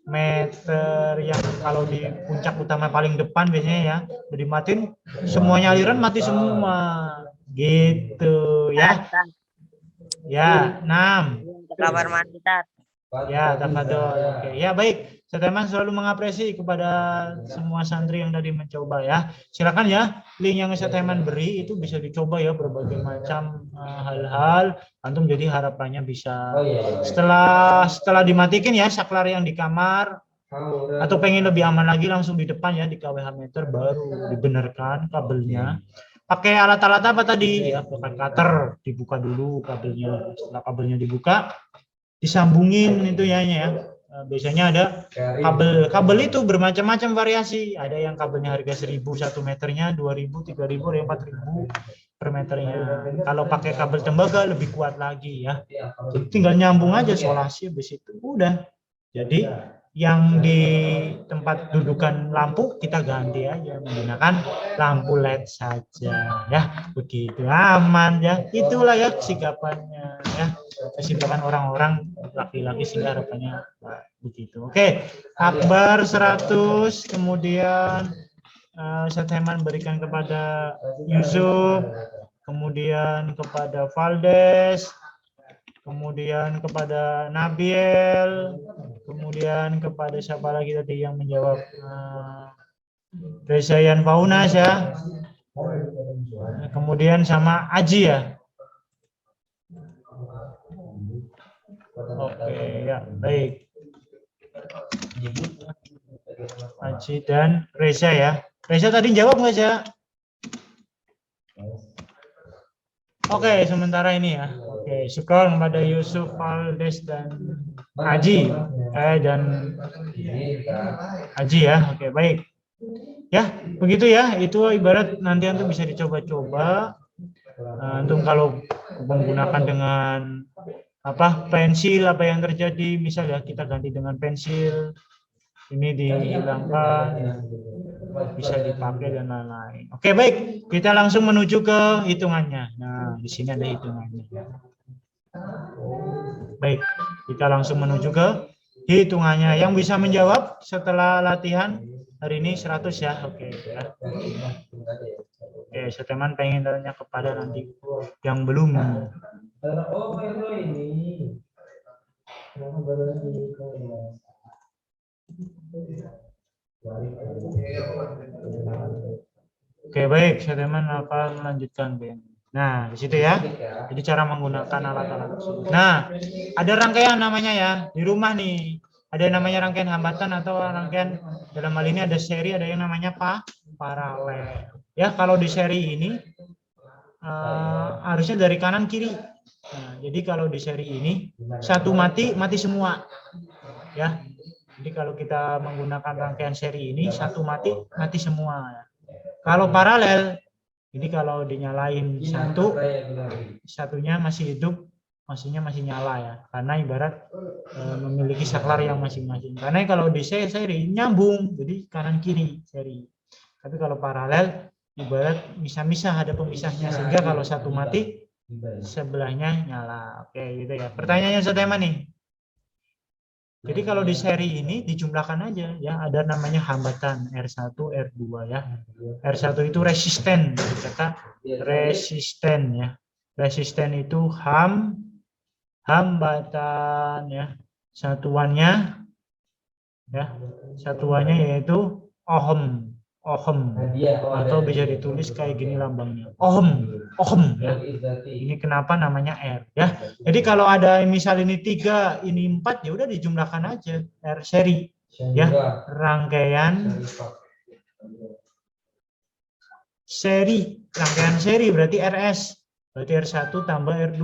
meter yang kalau di puncak utama paling depan biasanya ya, udah dimatiin, semuanya aliran mati semua. Gitu ya. Ya, 6. Kamar mandi Tat. Ya, tafadhol. Oke. Ya, baik. Seteman selalu mengapresiasi kepada semua santri yang tadi mencoba ya. Silakan ya, link yang Seteman beri itu bisa dicoba ya berbagai macam hal-hal. Antum jadi harapannya bisa setelah dimatikan ya saklar yang di kamar atau pengen lebih aman lagi langsung di depan ya di KWH meter baru dibenarkan kabelnya. Pakai alat-alat apa tadi? Ya, pakai cutter, dibuka dulu kabelnya. Setelah kabelnya dibuka, disambungin itu ya. Biasanya ada kabel itu bermacam-macam variasi. Ada yang kabelnya harga 1.000 1 meternya, 2.000, 3.000, ada yang 4.000 per meternya. Kalau pakai kabel tembaga lebih kuat lagi ya. Jadi tinggal nyambung aja isolasi habis itu udah. Jadi yang di tempat dudukan lampu kita ganti aja menggunakan lampu LED saja ya, begitu aman ya. Itulah ya kesigapannya ya, kesigapan orang-orang laki-laki sehingga harapannya begitu. Oke, Akbar 100, kemudian Sateman berikan kepada Yusuf, kemudian kepada Valdes, kemudian kepada Nabil, kemudian kepada siapa lagi tadi yang menjawab? Rezayan Faunas ya, kemudian sama Aji ya. Oke ya, baik. Aji dan Reza ya. Reza tadi jawab nggak ya? Oke, sementara ini ya. Oke, syukur kepada Yusuf, Valdes dan Aji. Dan Aji ya. Oke, baik. Ya, begitu ya. Itu ibarat nanti antum bisa dicoba-coba. Antum kalau menggunakan dengan pensil, apa yang terjadi? Misalnya kita ganti dengan pensil. Ini dihilangkan, bisa dipakai dan lain-lain. Oke, baik. Kita langsung menuju ke hitungannya. Nah, di sini ada hitungannya. Baik, kita langsung menuju ke hitungannya. Yang bisa menjawab setelah latihan hari ini 100 ya. Oke, ya. Oke, Sateman pengen tanya kepada nanti yang belum. Oke, baik, Sateman akan melanjutkan. Nah, di situ ya. Jadi cara menggunakan alat-alat. Nah, ada rangkaian namanya ya. Di rumah nih, ada yang namanya rangkaian hambatan atau rangkaian, dalam hal ini ada seri, ada yang namanya paralel. Ya, kalau di seri ini harusnya dari kanan kiri. Nah, jadi kalau di seri ini satu mati semua. Ya. Jadi kalau kita menggunakan rangkaian seri ini satu mati semua. Kalau paralel, jadi kalau dinyalain satunya masih hidup, masih nyala ya. Karena ibarat memiliki saklar yang masing-masing. Karena kalau di seri nyambung, jadi kanan kiri seri. Tapi kalau paralel ibarat misah-misah, ada pemisahnya, sehingga kalau satu mati sebelahnya nyala. Oke, gitu ya. Pertanyaannya Sateman nih. Jadi kalau di seri ini dijumlahkan aja ya, ada namanya hambatan R1, R2 ya. R1 itu resisten, kata resisten ya. Resisten itu hambatan ya. Satuannya yaitu ohm atau bisa ditulis kayak gini lambangnya. Ohm ya. Ini kenapa namanya R ya. Jadi kalau ada misal ini 3, ini 4, ya udah dijumlahkan aja R seri ya. Rangkaian seri berarti RS. Berarti R1 tambah R2.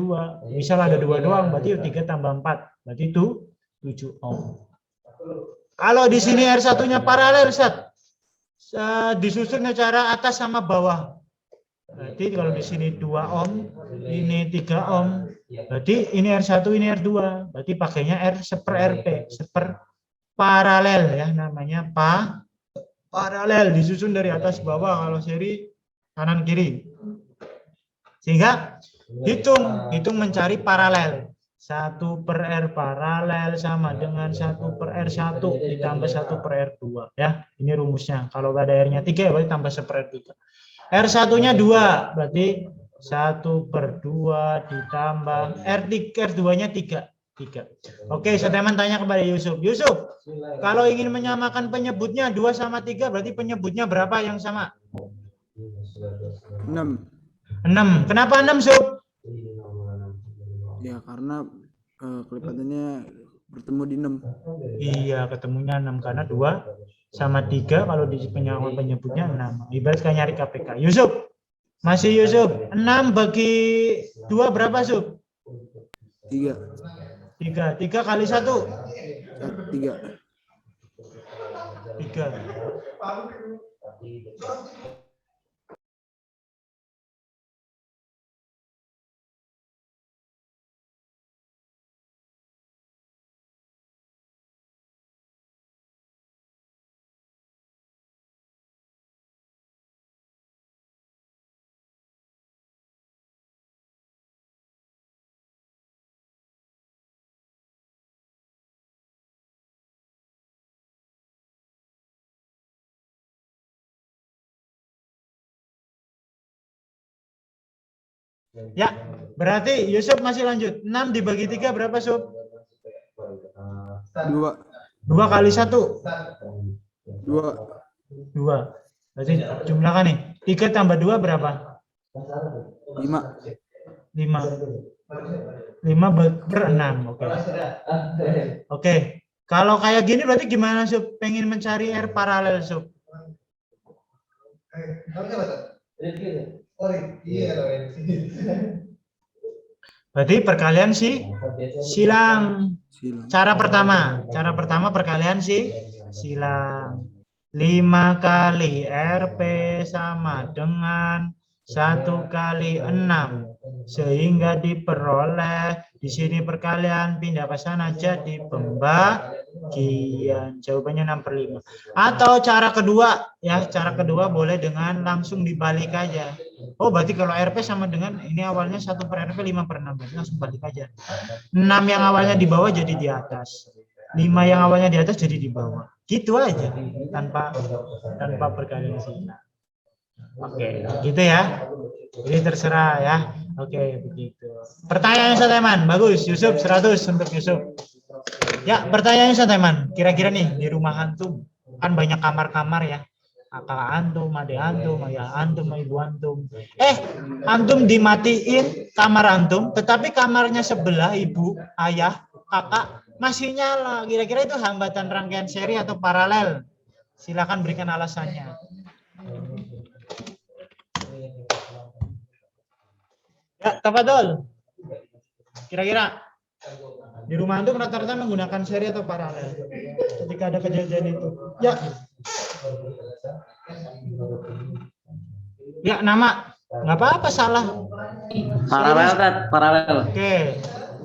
Misal ada 2 doang, berarti 3 tambah 4. Berarti itu 7 ohm. Kalau di sini R1-nya paralel, Ustaz, disusun secara atas sama bawah. Berarti kalau di sini 2 ohm, ini 3 ohm. Berarti ini R1, ini R2. Berarti pakainya R seper RP, seper paralel ya, namanya paralel, disusun dari atas bawah. Kalau seri kanan kiri. Sehingga hitung mencari paralel. 1 per R paralel sama dengan 1 per R1 ditambah 1 per R2 ya. Ini rumusnya. Kalau ada R-nya 3 berarti tambah 1 per R3. R1-nya 2 berarti 1 per 2 ditambah R2-nya 3. Oke, Sateman tanya kepada Yusuf. Yusuf, kalau ingin menyamakan penyebutnya 2 sama 3 berarti penyebutnya berapa yang sama? 6. Kenapa 6, Yusuf? Ya karena kelipatannya bertemu di 6. Iya, ketemunya 6 karena 2 sama 3 kalau di penyebutnya 6. Ibarat kayak nyari KPK. Yusuf, masih Yusuf. 6 bagi 2 berapa, Yusuf? 3. 3. 3 kali 1. 3. 3. Ya, berarti Yusuf masih lanjut. 6 dibagi 3 berapa, Sub? 2. 2 kali 1. 2. 2. Berarti jumlahkan nih. 3 tambah 2 berapa? 5. 5. 5 per 6. Oke. Oke. Kalau kayak gini berarti gimana, Sub? Pengen mencari R paralel, Sub? Berarti perkalian silang. Silang. Cara pertama perkalian silang. 5 kali RP sama dengan 1 kali 6. Sehingga diperoleh di sini perkalian pindah ke sana jadi pembagian. Jawabannya 6/5. Atau cara kedua, ya, cara kedua boleh dengan langsung dibalik aja. Oh, berarti kalau RP sama dengan ini awalnya 1/RP 5/6, berarti langsung balik aja. 6 yang awalnya di bawah jadi di atas. 5 yang awalnya di atas jadi di bawah. Gitu aja, tanpa perkalian silang. Oke, gitu ya. Jadi terserah ya. Oke, begitu. Pertanyaan Sateman, bagus. Yusuf 100 untuk Yusuf. Ya, pertanyaan Sateman. Kira-kira nih di rumah antum kan banyak kamar-kamar ya. Kakak antum, adik antum, ayah antum, ibu antum. Antum dimatiin kamar antum, tetapi kamarnya sebelah ibu, ayah, kakak masih nyala. Kira-kira itu hambatan rangkaian seri atau paralel? Silakan berikan alasannya. Ya, tafadhol. Kira-kira di rumah antum rata-rata menggunakan seri atau paralel ketika ada kejadian itu? Ya. Ya, nama. Nggak apa-apa, salah. Paralel, Tat. Paralel.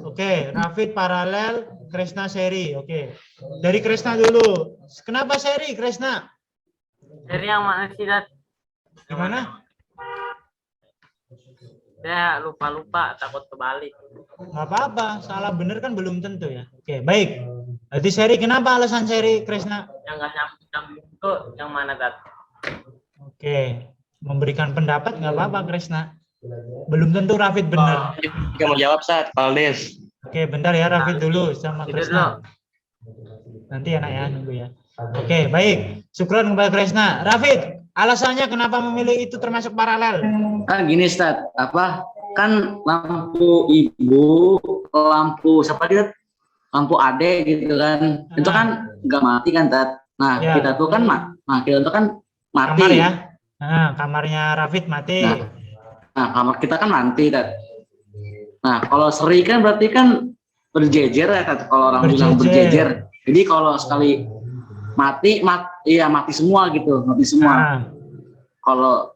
Oke. Rafid paralel, Kresna seri. Oke. Dari Kresna dulu. Kenapa seri, Kresna? Seri yang mana sih, Dat? Gimana? Saya lupa-lupa, takut kebalik. Nggak apa-apa, salah bener kan belum tentu ya. Oke, baik. Berarti seri, kenapa alasan seri, Kresna? Yang nggak nyambung itu yang mana, Dat? Oke, memberikan pendapat nggak apa-apa, Kresna. Belum tentu Rafid benar. Jika mau jawab, Sat, Valdes. Oke, bentar ya, Rafid dulu sama Kresna. Nanti anak ya, nunggu ya. Oke, baik. Syukron kepada Kresna. Rafid, alasannya kenapa memilih itu termasuk paralel? Kan gini, Stat. Kan lampu ibu, lampu siapa dia? Lampu ade gitu kan. Itu kan nggak mati kan, Tat. Nah, Ya. kita tuh kan kita tuh kan mati. Kamar ya. Nah, kamarnya Rafid mati. Nah, kamar kita kan mati, Tat. Nah, kalau seri kan berarti kan berjejer ya, Tat. Kalau orang bilang berjejer. Jadi kalau sekali mati semua gitu, mati semua. Kalau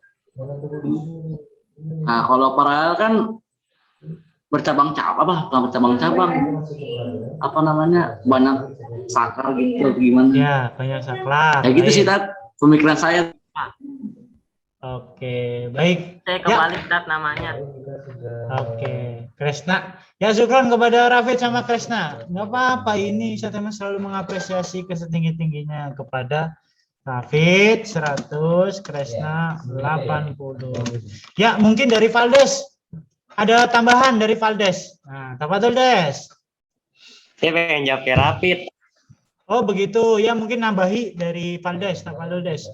paralel kan bercabang-cabang, apa namanya, banyak saklar gitu, gimana? Ya, banyak saklar. Ya gitu Baik. sih, Tat, pemikiran saya. Oke, baik. Saya kebalik, Dat, namanya. Oke, Kresna. Ya, syukron kepada Rafid sama Kresna. Nggak apa-apa, ini saya selalu mengapresiasi kesetinggi-tingginya kepada Rafid 100, Kresna 80. Ya, mungkin dari Valdes. Ada tambahan dari Valdes. Nah, tafadhol, Des. Saya pengen jawab kayak Rapid. Oh, begitu. Ya, mungkin nambahi dari Valdes, tafadhol, Des.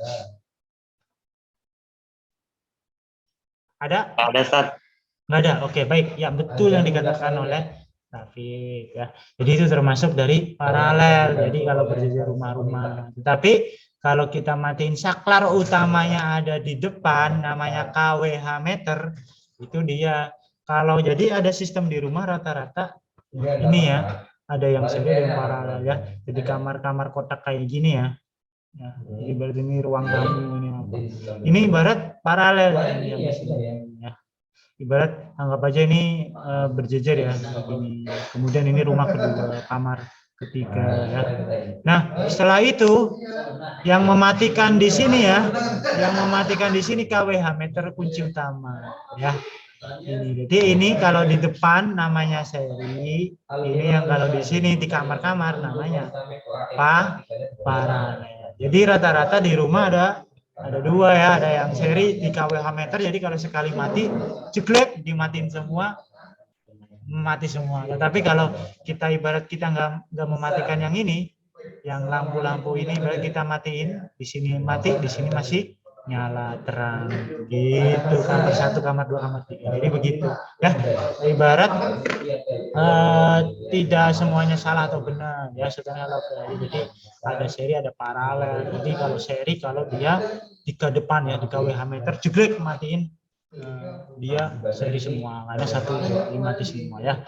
Ada? Ada, Sat. Nggak ada. Oke, baik. Ya, betul yang dikatakan oleh Rafid ya. Jadi itu termasuk dari paralel. Jadi kalau berjejer rumah-rumah. Tetapi kalau kita matiin saklar utamanya ada di depan, namanya KWH meter, itu dia. Kalau jadi ada sistem di rumah rata-rata ini ya, ada yang seri, ada yang paralel ya. Jadi kamar-kamar kotak kayak gini ya. Ya, jadi berarti ini ruang tamu ini apa? Ini ibarat paralel ini yang di sini, ya. Ibarat anggap aja ini berjejer ya. Begini. Kemudian ini rumah kedua, kamar ketiga ya. Nah, setelah itu yang mematikan di sini ya, yang mematikan di sini KWH meter kunci utama ya. Ini jadi ini kalau di depan namanya seri, ini yang kalau di sini di kamar-kamar namanya paralel. Jadi rata-rata di rumah ada dua ya, ada yang seri di KWH meter, jadi kalau sekali mati ceklek dimatiin semua, mati semua. Tetapi kalau kita ibarat kita nggak mematikan yang ini, yang lampu-lampu ini ibarat kita matiin, di sini mati, di sini masih nyala terang gitu. Kamar 1, kamar 2, kamar 3, jadi begitu ya. Ibarat tidak semuanya salah atau benar ya, sebenarnya jadi ada seri, ada paralel. Jadi kalau seri, kalau dia di ke depan ya, di KWH meter jeglek matiin, dia seri semua, ada satu mati semua ya.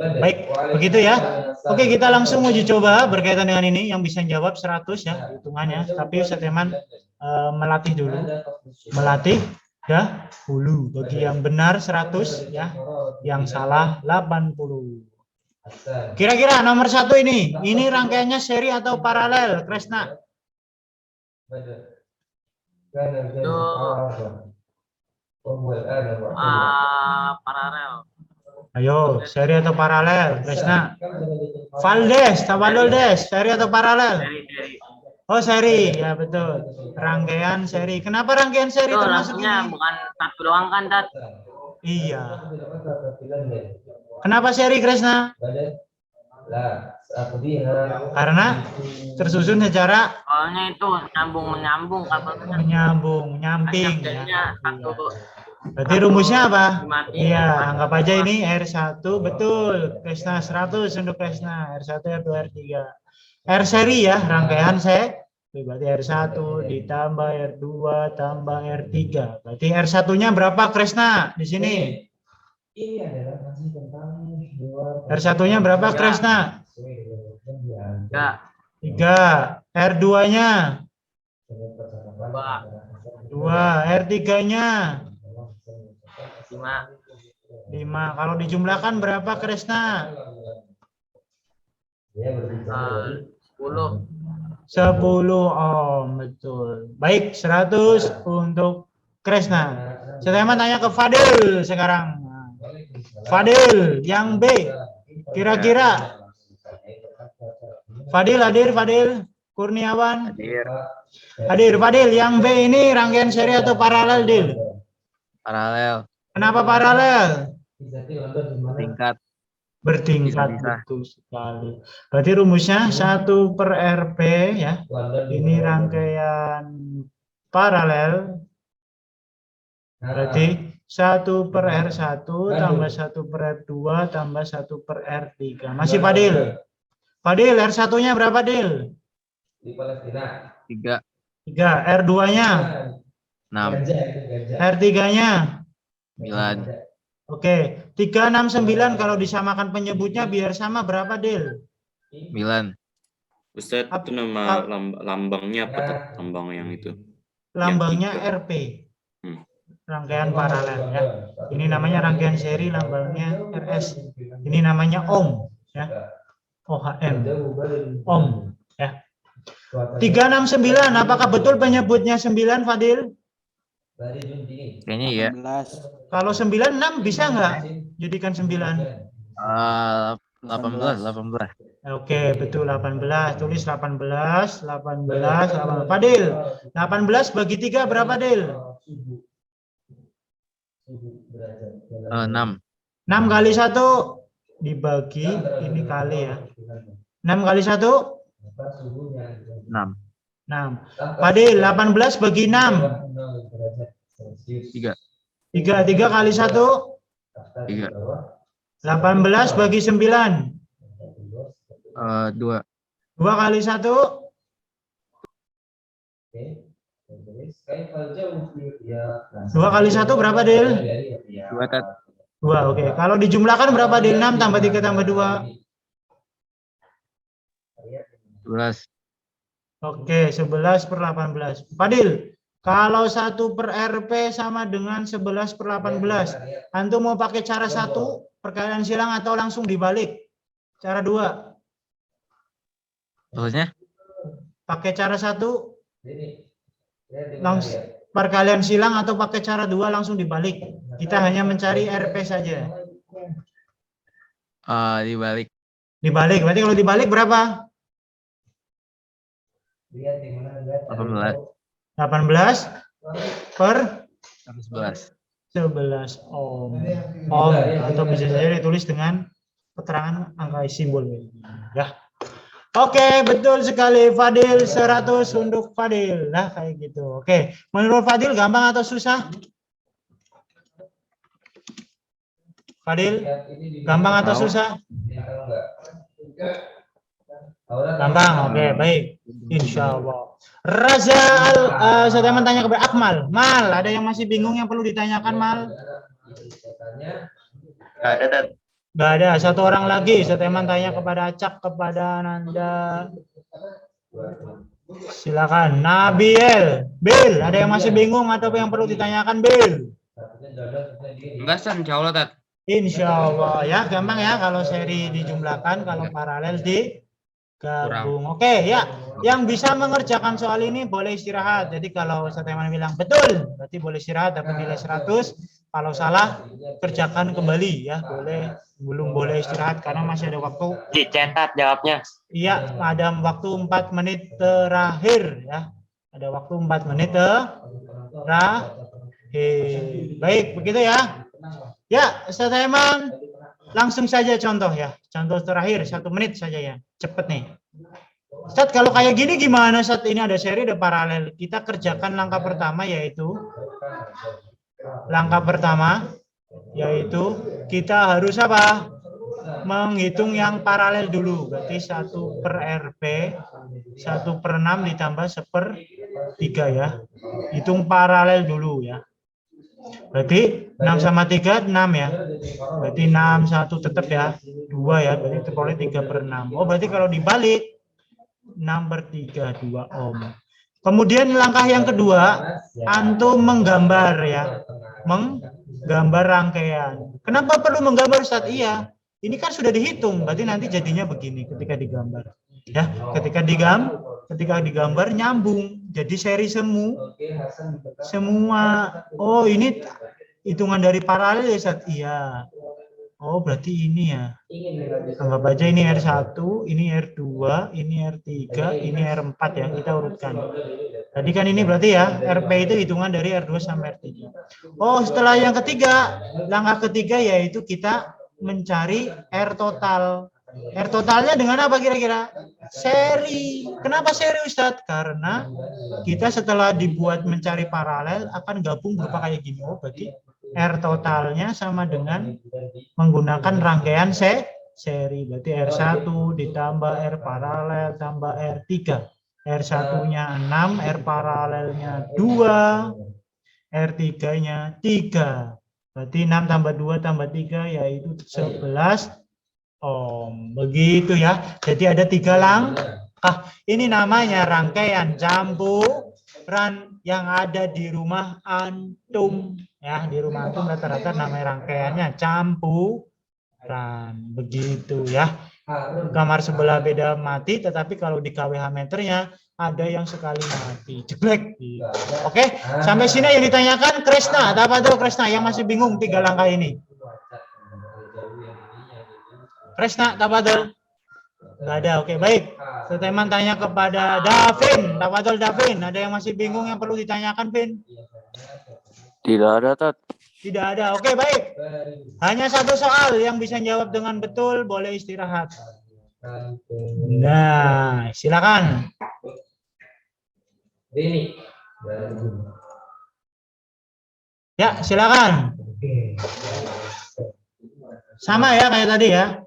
Baik, begitu ya. Oke, kita langsung uji coba berkaitan dengan ini. Yang bisa jawab 100 ya hitungannya, tapi Ustaz Eman melatih dulu, melatih dahulu. Bagi yang benar 100 ya, yang salah 80. Kira-kira nomor 1 ini rangkaiannya seri atau paralel, Kresna? Itu paralel. Ayo, seri atau paralel, Kresna? Valdes, Tawalul Des, seri atau paralel? Seri. Oh, seri, ya betul. Rangkaian seri. Kenapa rangkaian seri Itu termasuk lampunya ini? bukan satu doang kan, Tat? Iya. Kenapa seri, Kresna? Karena tersusun secara Soalnya itu menyambung kabelnya. menyambung, nyamping. Jadinya satu. Berarti rumusnya apa? Dimatiin. Iya, anggap aja ini R1, betul. Kresna 100 untuk Kresna. R1, R2, R3. R seri ya, rangkaian berarti R1 ditambah R2 tambah R3. Berarti R1-nya berapa, Kresna? Di sini. R1-nya berapa, Kresna? 3. R2-nya? 2. R3-nya? 5. Kalau dijumlahkan berapa, Kresna? 10 Om, betul. Baik, 100 untuk Kresna. Saya mau tanya ke Fadil sekarang. Fadil, yang B. Kira-kira. Fadil, Fadil. Kurniawan. Hadir, Fadil. Yang B ini rangkaian seri atau paralel, Dil? Paralel. Kenapa paralel? Tingkat. Bertingkat, Bisa. betul sekali. Berarti rumusnya 1 per RP ya. Ini rangkaian paralel. Berarti 1 per R1 tambah 1 per R2 tambah 1 per R3. Masih Fadil? Fadil, R1-nya berapa, Dil? 3. 3. R2-nya? 6. R3-nya? 9. Oke, 3, 6, 9 kalau disamakan penyebutnya biar sama berapa, Dil? 9. Ustaz, itu nama lambangnya apa? Tat? Lambang yang itu. Lambangnya Yang 3. RP. Rangkaian paralel ya. Ini namanya rangkaian seri, lambangnya RS. Ini namanya ohm ya. OHM. Ohm ya. 369, apakah betul penyebutnya 9, Fadil? Kayaknya iya. 18. Kalau 96 bisa nggak jadikan 9? 18. Oke, betul 18. Tulis 18. Fadil, 18 bagi 3 berapa, Dil? 6. 6 kali 1 dibagi ini kali ya. 6 kali 1? 6. 6. Fadil, 18 bagi 6. 3. 3 kali 1? 3. 18 bagi 9. 2. 2 kali 1? 2 kali 1 berapa, Dil? 2, Tat. 2, oke. Kalau dijumlahkan berapa, Dil? 6 tambah 3 tambah 2? 11. Oke, 11/18. Fadil, kalau 1/RP sama dengan 11/18, antum mau pakai cara 1 perkalian silang atau langsung dibalik? Cara 2. Terusnya? Pakai cara 1 langsung perkalian silang atau pakai cara 2 langsung dibalik. Kita hanya mencari RP saja. Dibalik. Dibalik, berarti kalau dibalik berapa? 18. 18 per 11. 11 ohm. Ohm atau bisa saja ditulis dengan keterangan angka simbol. Ya. Oke, betul sekali Fadil, 100 untuk Fadil. Nah, kayak gitu. Oke, menurut Fadil gampang atau susah? Fadil, gampang atau susah? Gampang, oke, baik. Insya Allah. Razal, saya tanya kepada Akmal. Mal, ada yang masih bingung yang perlu ditanyakan, Mal? Nggak ada, Tat. Nggak ada, satu orang lagi. Saya tanya kepada Acak, kepada Nanda. Silakan. Nabil, Bil, ada yang masih bingung atau yang perlu ditanyakan, Bil? Enggak, San, insya Allah, Tat. Insya Allah ya, gampang ya kalau seri dijumlahkan, kalau paralel digabung. Oke ya, yang bisa mengerjakan soal ini boleh istirahat. Jadi kalau Sateman bilang betul, berarti boleh istirahat dapat nilai 100. Kalau salah kerjakan kembali ya, belum boleh istirahat karena masih ada waktu. Dicetak jawabnya. Iya, ada waktu 4 menit terakhir ya. Ada waktu 4 menit terakhir. Baik, begitu ya. Ya, Sateman langsung saja contoh ya. Contoh terakhir 1 menit saja ya. Cepet nih. Ustaz, kalau kayak gini gimana saat ini ada seri, ada paralel. Kita kerjakan langkah pertama yaitu kita harus apa? Menghitung yang paralel dulu. Berarti 1/RP 1/6 ditambah 1/3 ya. Hitung paralel dulu ya. Berarti 6 sama 3, 6 ya. Berarti 6, 1 tetap ya. 2 ya, berarti oleh 3/6. Oh, berarti kalau dibalik 6/3, 2 ohm. Kemudian langkah yang kedua, antum menggambar ya. Menggambar rangkaian. Kenapa perlu menggambar Ustaz? Iya. Ini kan sudah dihitung, berarti nanti jadinya begini ketika digambar. Ya, ketika digambar nyambung. Jadi seri semua. Oh, ini hitungan dari paralel ya, Ustaz? Iya. Oh, berarti ini ya. Anggap aja ini R1, ini R2, ini R3, ini R4 ya. Kita urutkan. Tadi kan ini berarti ya, RP itu hitungan dari R2 sampai R3. Oh, setelah yang ketiga, langkah ketiga yaitu kita mencari R total. R totalnya dengan apa kira-kira? Seri. Kenapa seri Ustadz? Karena kita setelah dibuat mencari paralel akan gabung berupa kayak gini. Oh, berarti R totalnya sama dengan menggunakan rangkaian seri. Berarti R1 ditambah R paralel tambah R3. R1-nya 6, R paralelnya 2, R3-nya 3. Berarti 6 tambah 2 tambah 3 yaitu 11 ohm. Begitu ya. Jadi ada 3 langkah. Ini namanya rangkaian campuran yang ada di rumah antum. Ya, di rumah antum rata-rata namanya rangkaiannya campuran. Begitu ya. Kamar sebelah beda mati, tetapi kalau di KWH meternya ada yang sekali mati. Jeblek. Oke, sampai sini yang ditanyakan Kresna. Apa tuh Kresna yang masih bingung 3 langkah ini? Kresna, Tabadol? Nggak ada, oke, baik. Seteman tanya kepada Davin. Tabadol Davin, ada yang masih bingung yang perlu ditanyakan, Vin? Tidak ada, Tat. Tidak ada, oke, baik. Hanya 1 soal yang bisa jawab dengan betul, boleh istirahat. Nah, silakan. Ya, silakan. Sama ya kayak tadi ya.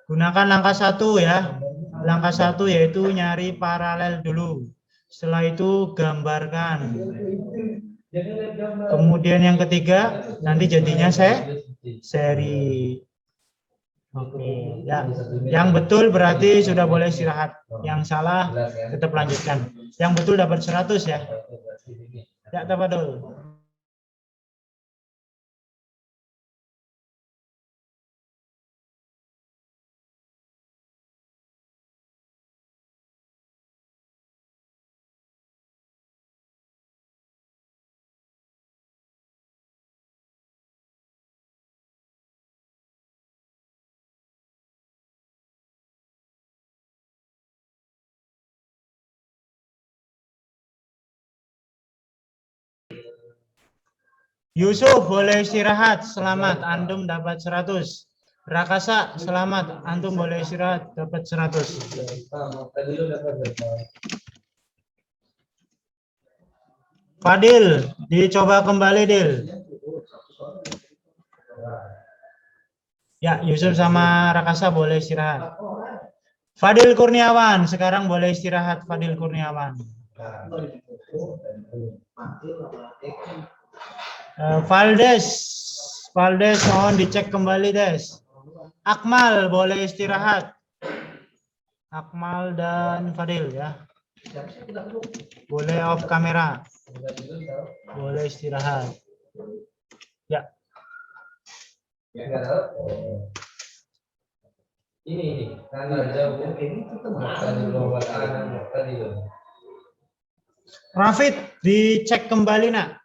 Gunakan langkah 1 ya. Langkah 1 yaitu nyari paralel dulu. Setelah itu gambarkan. Kemudian yang ketiga, nanti jadinya seri. Oke, ya. Yang betul berarti sudah boleh istirahat. Yang salah tetap lanjutkan. Yang betul dapat 100 ya. Ya, tafadhol. Yusuf boleh istirahat, selamat, antum dapat 100. Rakasa, selamat, antum boleh istirahat, dapat 100. Fadil, dicoba kembali, Dil. Ya, Yusuf sama Rakasa boleh istirahat. Fadil Kurniawan, sekarang boleh istirahat, Fadil Kurniawan. Valdes mohon dicek kembali, Des. Akmal boleh istirahat. Akmal dan Fadil ya. Boleh off kamera. Boleh istirahat. Ya. Rafid dicek kembali nak.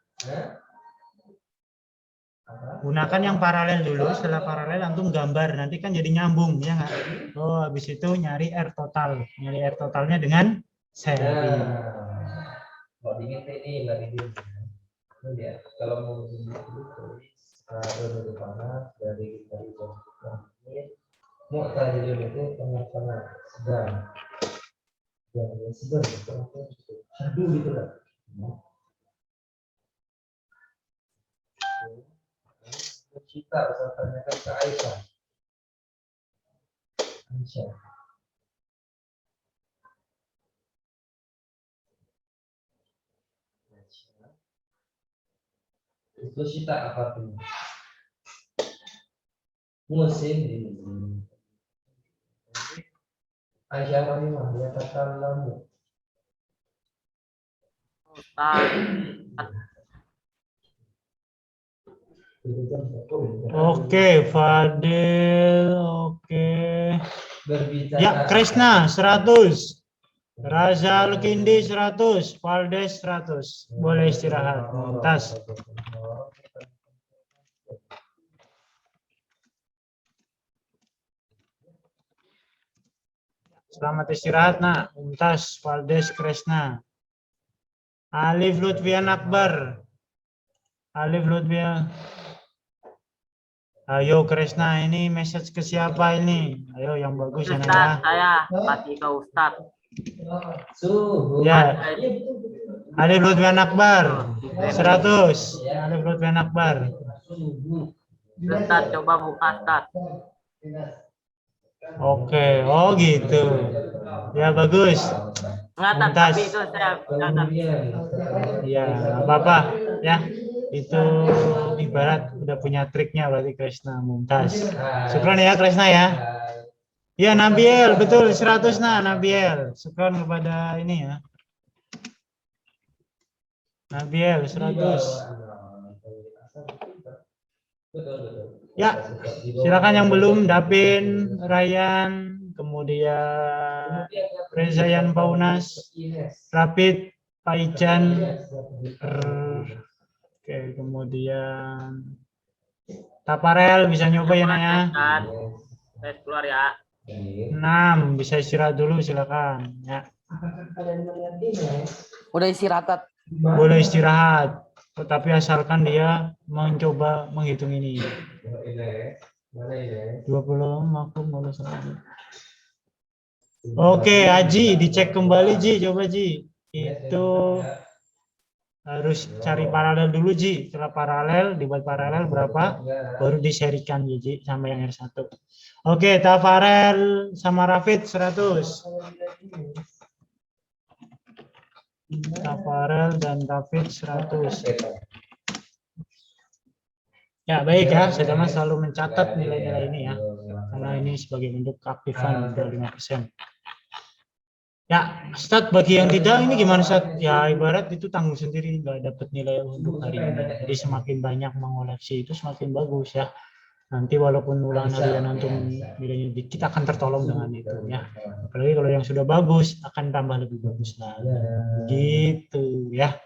Gunakan yang paralel dulu, setelah paralel antum gambar, nanti kan jadi nyambung ya nggak? Oh, habis itu nyari R total, nyari R totalnya dengan seri. Kalau mau kita bisa tanyakan ke Aisyah. Itu cita apa tuh? Musim ini. Aisyah Fatimah dia kata lamu. Oke, Fadil, oke. Ya, Krisna 100. Razal Kindi 100, Valdes 100. Boleh istirahat, Mumtaz. Selamat istirahat, nak. Mumtaz, Valdes, Krisna. Alif Lutfian Akbar. Alif Lutfian. Ayo Krisna, ini message ke siapa ini? Ayo yang bagus ya, Ustaz, saya kasih ke Ustaz. Ya. Alif Lutfian Akbar 100. Alif Lutfian Akbar. Ustaz, coba buka Ustaz. Oke, oh gitu. Ya bagus. Enggak, tapi itu saya Ya, apa-apa ya. Itu ibarat udah punya triknya berarti Krisna, Mumtaz. Syukran ya Krisna ya. Ya Nabiel, betul 100 nah Nabiel. Syukran kepada ini ya. Nabiel 100. Ya, silakan yang belum, Dapin, Ryan, kemudian Rezayan Paunas, Rapid, Pak Ijan, oke, kemudian Taparel bisa nyoba ya Naya. Saya keluar ya. 6 bisa istirahat dulu silakan ya. Udah istirahat, Tat. Boleh istirahat, tetapi asalkan dia mencoba menghitung ini. 20 maklum boleh saja. Oke, Aji dicek kembali Ji, coba Ji. Itu harus cari paralel dulu Ji. Setelah paralel, dibuat paralel berapa, baru diserikan Ji sama yang R1. Oke, Tafarel sama Rafid 100. Tafarel dan David 100. Ya baik ya, saya selalu mencatat nilai-nilai ini ya, karena ini sebagai bentuk keaktifan 25%. Ya, Ustadz, bagi yang tidak ini gimana Ustadz? Ya ibarat itu tanggung sendiri, nggak dapat nilai untuk hari ini. Jadi semakin banyak mengoleksi itu semakin bagus ya. Nanti walaupun ulangan harian antum nilainya dikit akan tertolong dengan itu ya. Apalagi kalau yang sudah bagus akan tambah lebih bagus lagi. Gitu ya.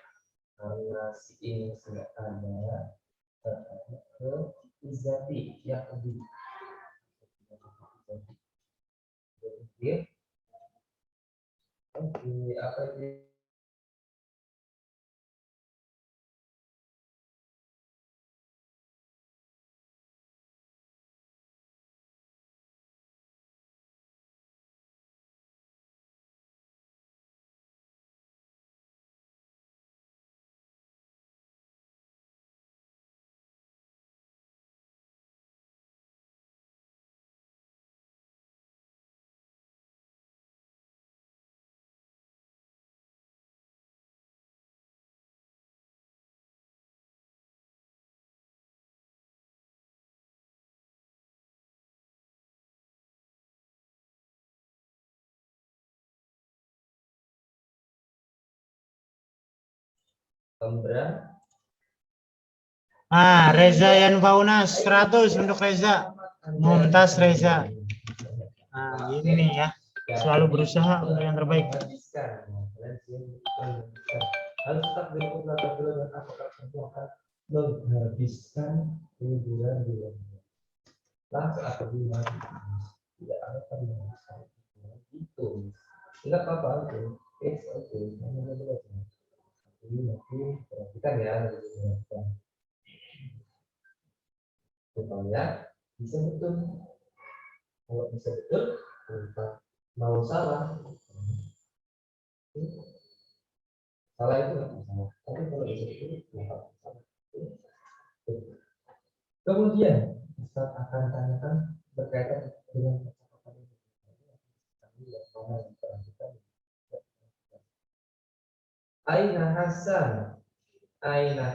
Reza Yan Faunas 100 untuk Reza. Mumtaz Reza. Nah, ini nih ya. Selalu berusaha untuk yang terbaik. Harus tetap berikut latar belakang apakah tentu akan menghabiskan liburan di luar. Langsung apabila tidak ada permasalahan itu, tidak apa-apa itu, it's okay. Jadi nanti perhatikan ya, supaya bisa betul. Kalau bisa betul, tanpa mau salah. Salah itu nggak masalah, tapi kalau bisa betul, nggak masalah. Kemudian Ustaz akan tanyakan berkaitan dengan percakapan ini. Aina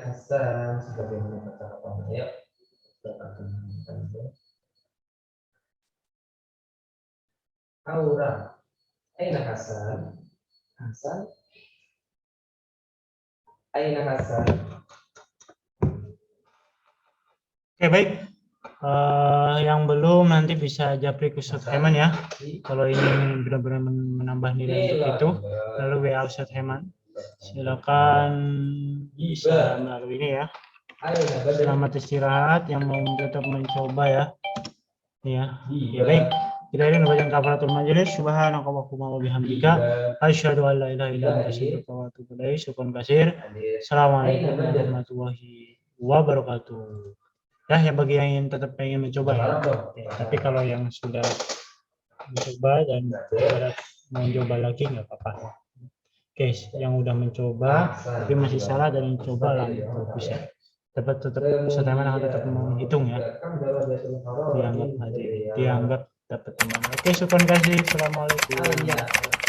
Hasan sebagaimana percakapan ya. Aura, Aina Hasan, Aina Hasan. Oke baik. Yang belum nanti bisa japri ke Ustadz Heman ya. Kalau ingin benar-benar menambah nilai untuk itu, lalu WA Ustadz Heman. Silakan bisa melalui ini ya. Selamat istirahat yang mau tetap mencoba ya. Ya baik. Kita ini membaca kafaratul majelis. Subhanakallahumma wa bihamdika asyhadu an la ilaha illa anta astaghfiruka wa atubu ilaik. Syukran katsir. Assalamualaikum warahmatullahi wabarakatuh. Ya bagi yang ingin tetap pengen mencoba ya. Tapi kalau yang sudah mencoba dan mencoba lagi nggak apa-apa. Oke, yang udah mencoba tapi masih salah dan mencoba lagi bisa. Tetap Ustadz Heman akan tetap menghitung ya. Dianggap dapat teman. Oke, syukran kasih. Assalamualaikum.